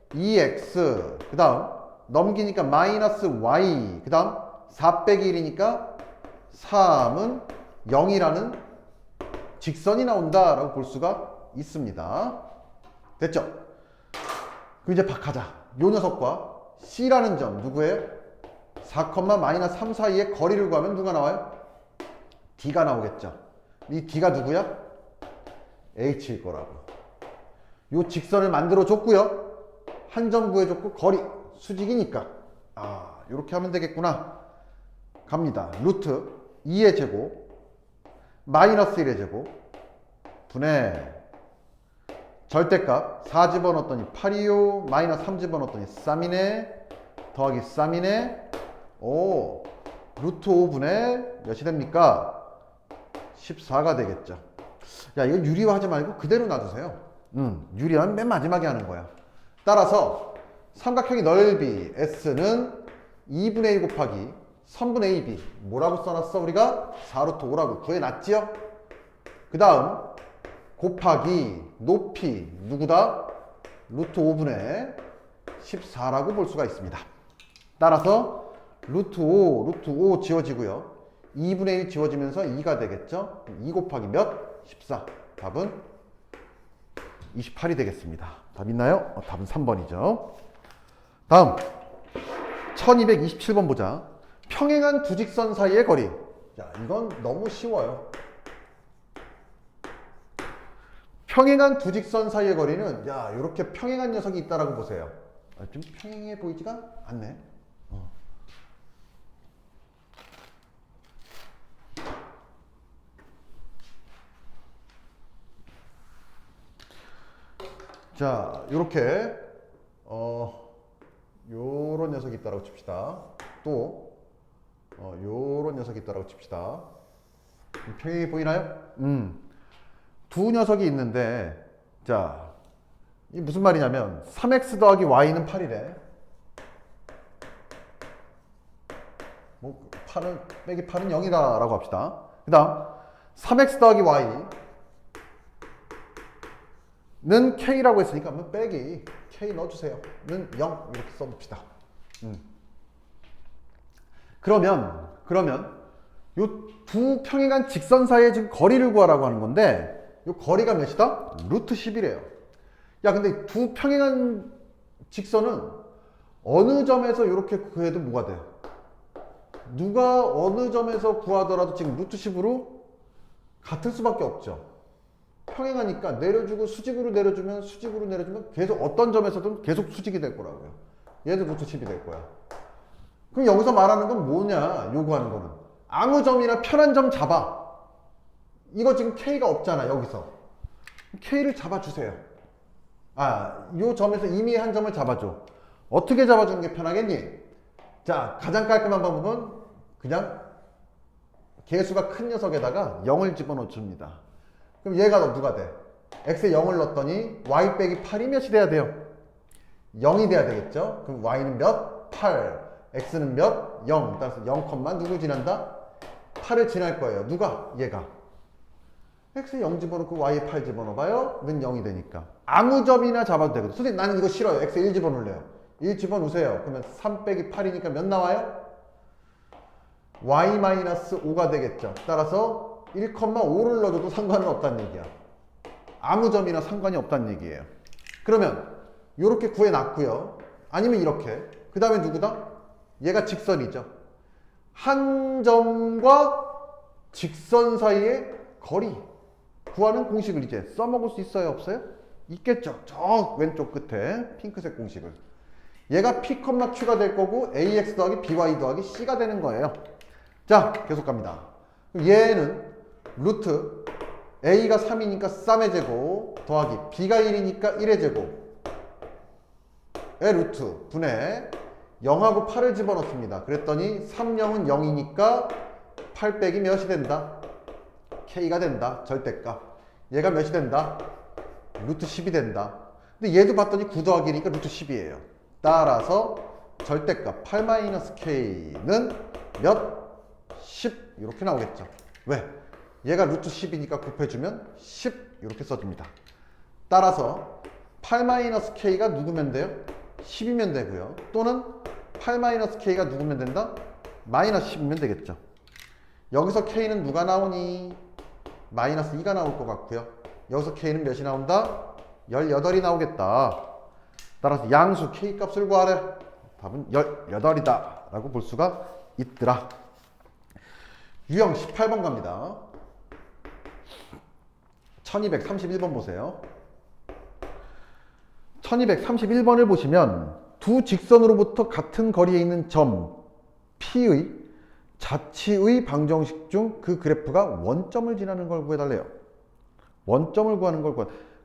A: 2x 그 다음 넘기니까 마이너스 y 그 다음 4 빼기 1이니까 3은 0이라는 직선이 나온다라고 볼 수가 있습니다. 됐죠? 그럼 이제 가자. 요 녀석과 C라는 점 누구예요? 4, 마이너스 3 사이의 거리를 구하면 누가 나와요? D가 나오겠죠. 이 D가 누구야? H일 거라고. 요 직선을 만들어 줬고요. 한 점 구해줬고 거리 수직이니까 요렇게 하면 되겠구나. 갑니다. 루트 2의 제곱 마이너스 1의 제곱 분의 절대값 4 집어넣었더니 8이요. 마이너스 3 집어넣었더니 3이네. 더하기 3이네. 오, 루트 5분의 몇이 됩니까? 14가 되겠죠. 야, 이거 유리화하지 말고 그대로 놔두세요. 유리화는 맨 마지막에 하는 거야. 따라서 삼각형의 넓이 S는 2분의 1 곱하기 선분의 AB 뭐라고 써놨어? 우리가 4루트 5라고 구해놨지요? 그 다음 곱하기 높이 누구다? 루트 5분의 14라고 볼 수가 있습니다. 따라서 루트 5 지워지고요. 2분의 1 지워지면서 2가 되겠죠? 2 곱하기 몇? 14. 답은 28이 되겠습니다. 답 있나요? 답은 3번이죠. 다음 1227번 보자. 평행한 두 직선 사이의 거리. 자, 이건 너무 쉬워요. 평행한 두 직선 사이의 거리는 이렇게 평행한 녀석이 있다라고 보세요. 좀 평행해 보이지가 않네. 자, 요렇게 요런 녀석이 있다라고 칩시다. 또 요런 녀석이 있다라고 칩시다. 평행해 보이나요? 두 녀석이 있는데 자, 이 무슨 말이냐면 3x 더하기 y는 8이래. 뭐 8은 빼기 8은 0이다 라고 합시다. 그 다음 3x 더하기 y는 k라고 했으니까 한번 빼기 k 넣어주세요. 는 0 이렇게 써봅시다. 그러면 요 두 평행한 직선 사이의 지금 거리를 구하라고 하는 건데 요 거리가 몇이다? 루트 10이래요. 야, 근데 두 평행한 직선은 어느 점에서 이렇게 구해도 뭐가 돼? 누가 어느 점에서 구하더라도 지금 루트 10으로 같을 수밖에 없죠. 평행하니까 내려주고 수직으로 내려주면 계속 어떤 점에서든 계속 수직이 될 거라고요. 얘도 루트 10이 될 거야. 그럼 여기서 말하는 건 뭐냐? 요구하는 거는 아무 점이나 편한 점 잡아. 이거 지금 K가 없잖아. 여기서 K를 잡아주세요. 요 점에서 이미 한 점을 잡아줘. 어떻게 잡아주는 게 편하겠니? 자, 가장 깔끔한 방법은 그냥 개수가 큰 녀석에다가 0을 집어넣습니다. 그럼 얘가 누가 돼? x에 0을 넣었더니 y 빼기 8이 몇이 돼야 돼요? 0이 돼야 되겠죠? 그럼 y는 몇? 8. x는 몇? 0. 따라서 0, 누구 지난다? 8을 지날 거예요. 누가? 얘가. x에 0 집어넣고 y에 8 집어넣어봐요. 는 0이 되니까. 아무 점이나 잡아도 되거든. 선생님 나는 이거 싫어요. x에 1 집어넣을래요. 1 집어넣으세요. 그러면 3 빼기 8이니까 몇 나와요? y-5가 되겠죠. 따라서 1,5를 넣어줘도 상관은 없다는 얘기야. 아무 점이나 상관이 없다는 얘기예요. 그러면 이렇게 구해놨고요. 아니면 이렇게. 그 다음에 누구다? 얘가 직선이죠. 한 점과 직선 사이의 거리 구하는 공식을 이제 써먹을 수 있어요? 없어요? 있겠죠. 저 왼쪽 끝에 핑크색 공식을. 얘가 P, Q가 될 거고 AX 더하기 BY 더하기 C가 되는 거예요. 자, 계속 갑니다. 얘는 루트 a가 3이니까 3의 제곱 더하기 b가 1이니까 1의 제곱 의 루트 분의 0하고 8을 집어넣습니다. 그랬더니 3, 0은 0이니까 8 빼기 몇이 된다? k가 된다. 절대값. 얘가 몇이 된다? 루트 10이 된다. 근데 얘도 봤더니 9 더하기 1이니까 루트 10이에요. 따라서 절대값 8-k는 몇? 10 이렇게 나오겠죠. 왜? 얘가 루트 10이니까 곱해주면 10 이렇게 써줍니다. 따라서 8-k가 누구면 돼요? 10이면 되고요. 또는 8-k가 누구면 된다? 마이너스 10이면 되겠죠. 여기서 k는 누가 나오니? 마이너스 2가 나올 것 같고요. 여기서 k는 몇이 나온다? 18이 나오겠다. 따라서 양수 k 값을 구하래. 답은 18이다 라고 볼 수가 있더라. 유형 18번 갑니다. 1231번 보세요. 1231번을 보시면 두 직선으로부터 같은 거리에 있는 점 P의 자치의 방정식 중 그 그래프가 원점을 지나는 걸 구해달래요. 원점을 구하는 걸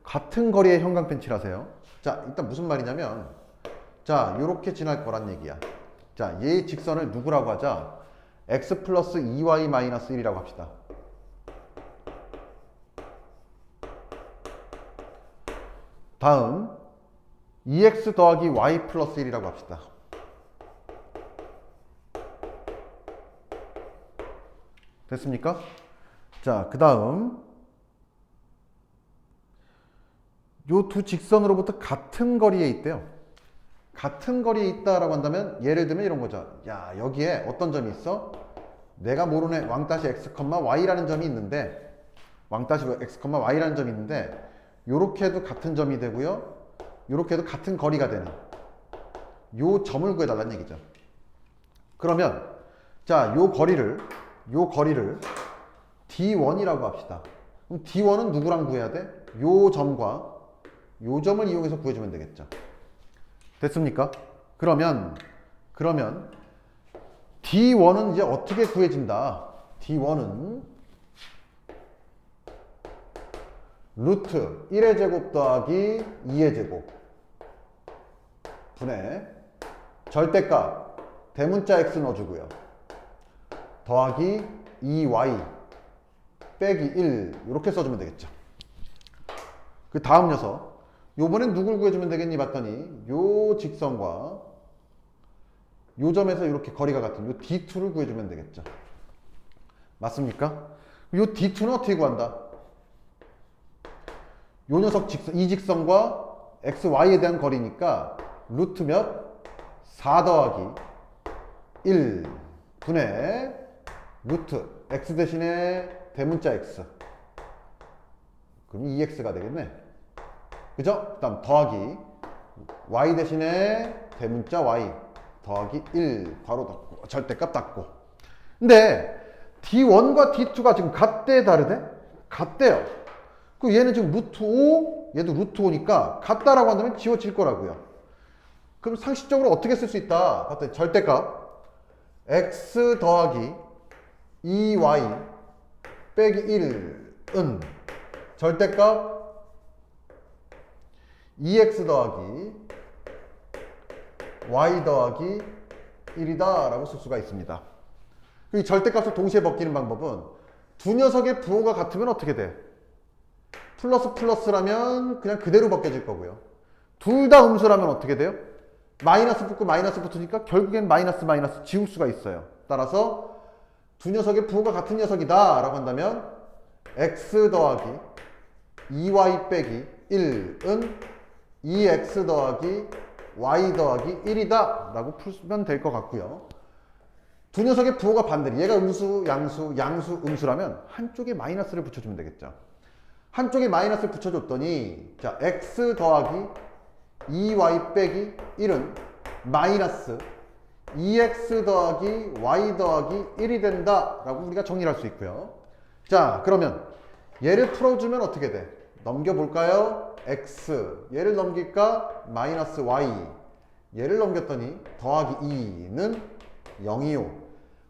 A: 같은 거리의 형광펜 칠하세요. 자, 일단 무슨 말이냐면 자, 요렇게 지날 거란 얘기야. 자, 얘의 직선을 누구라고 하자? x 플러스 2y 마이너스 1이라고 합시다. 다음 2x 더하기 y 플러스 1이라고 합시다. 됐습니까? 자, 그 다음 요 두 직선으로부터 같은 거리에 있대요. 같은 거리에 있다라고 한다면 예를 들면 이런 거죠. 야, 여기에 어떤 점이 있어? 내가 모르는 왕-x, y라는 점이 있는데 왕-x, y라는 점이 있는데 요렇게 해도 같은 점이 되고요. 요렇게 해도 같은 거리가 되는 요 점을 구해달라는 얘기죠. 그러면 자, 요 거리를 D1이라고 합시다. 그럼 D1은 누구랑 구해야 돼? 요 점과 요 점을 이용해서 구해주면 되겠죠. 됐습니까? 그러면 D1은 이제 어떻게 구해진다? D1은 루트 1의 제곱 더하기 2의 제곱 분의 절대값 대문자 x 넣어주고요. 더하기 2y 빼기 1 이렇게 써주면 되겠죠. 그 다음 녀석 요번엔 누굴 구해주면 되겠니 봤더니 요 직선과 요 점에서 이렇게 거리가 같은 요 D2를 구해주면 되겠죠. 맞습니까? 요 D2는 어떻게 구한다? 요 녀석 직선, 이 직선과 x, y에 대한 거리니까 루트 몇? 4 더하기 1 분의 루트 x 대신에 대문자 x 그럼 2x가 되겠네. 그죠? 그 다음 더하기 y 대신에 대문자 y 더하기 1 괄호 닫고 절대값 닫고. 근데 D1과 D2가 지금 같대 다르대? 같대요. 그 얘는 지금 루트 5 얘도 루트 5니까 같다라고 한다면 지워질 거라고요. 그럼 상식적으로 어떻게 쓸 수 있다? 봤더니 절대값 x 더하기 2y 빼기 1은 절대값 2x 더하기 y 더하기 1이다 라고 쓸 수가 있습니다. 이 절대값을 동시에 벗기는 방법은 두 녀석의 부호가 같으면 어떻게 돼? 플러스 플러스라면 그냥 그대로 벗겨질 거고요. 둘 다 음수라면 어떻게 돼요? 마이너스 붙고 마이너스 붙으니까 결국엔 마이너스 마이너스 지울 수가 있어요. 따라서 두 녀석의 부호가 같은 녀석이다 라고 한다면 x 더하기 2y 빼기 1은 2x 더하기 y 더하기 1이다 라고 풀면 될 것 같고요. 두 녀석의 부호가 반대로 얘가 음수, 양수, 음수라면 한쪽에 마이너스를 붙여주면 되겠죠. 한쪽에 마이너스를 붙여줬더니 자 x 더하기 2y 빼기 1은 마이너스 2x 더하기 y 더하기 1이 된다 라고 우리가 정리를 할 수 있고요. 자, 그러면 얘를 풀어주면 어떻게 돼? 넘겨볼까요? x 얘를 넘길까? 마이너스 y 얘를 넘겼더니 더하기 2는 0이요.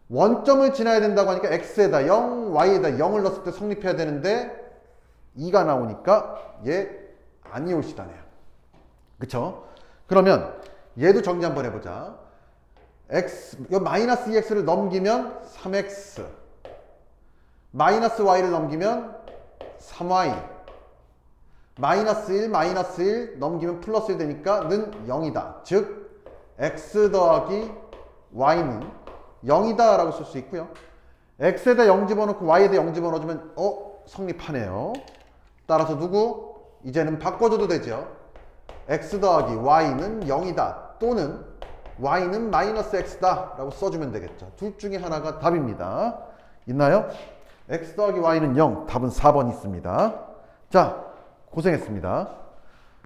A: 원점을 지나야 된다고 하니까 x에다 0, y에다 0을 넣었을 때 성립해야 되는데 2가 나오니까 얘 아니올시다네요. 그쵸? 그러면 얘도 정리 한번 해보자. x, 요 마이너스 2x를 넘기면 3x, 마이너스 y를 넘기면 3y, 마이너스 1 넘기면 플러스 1 되니까 는 0이다. 즉 x 더하기 y는 0이다 라고 쓸 수 있고요. x에다 0 집어넣고 y에다 0 집어넣어주면 성립하네요. 따라서 누구? 이제는 바꿔줘도 되죠. x 더하기 y는 0이다 또는 y는 마이너스 x다 라고 써주면 되겠죠. 둘 중에 하나가 답입니다. 있나요? x 더하기 y는 0, 답은 4번 있습니다. 자, 고생했습니다.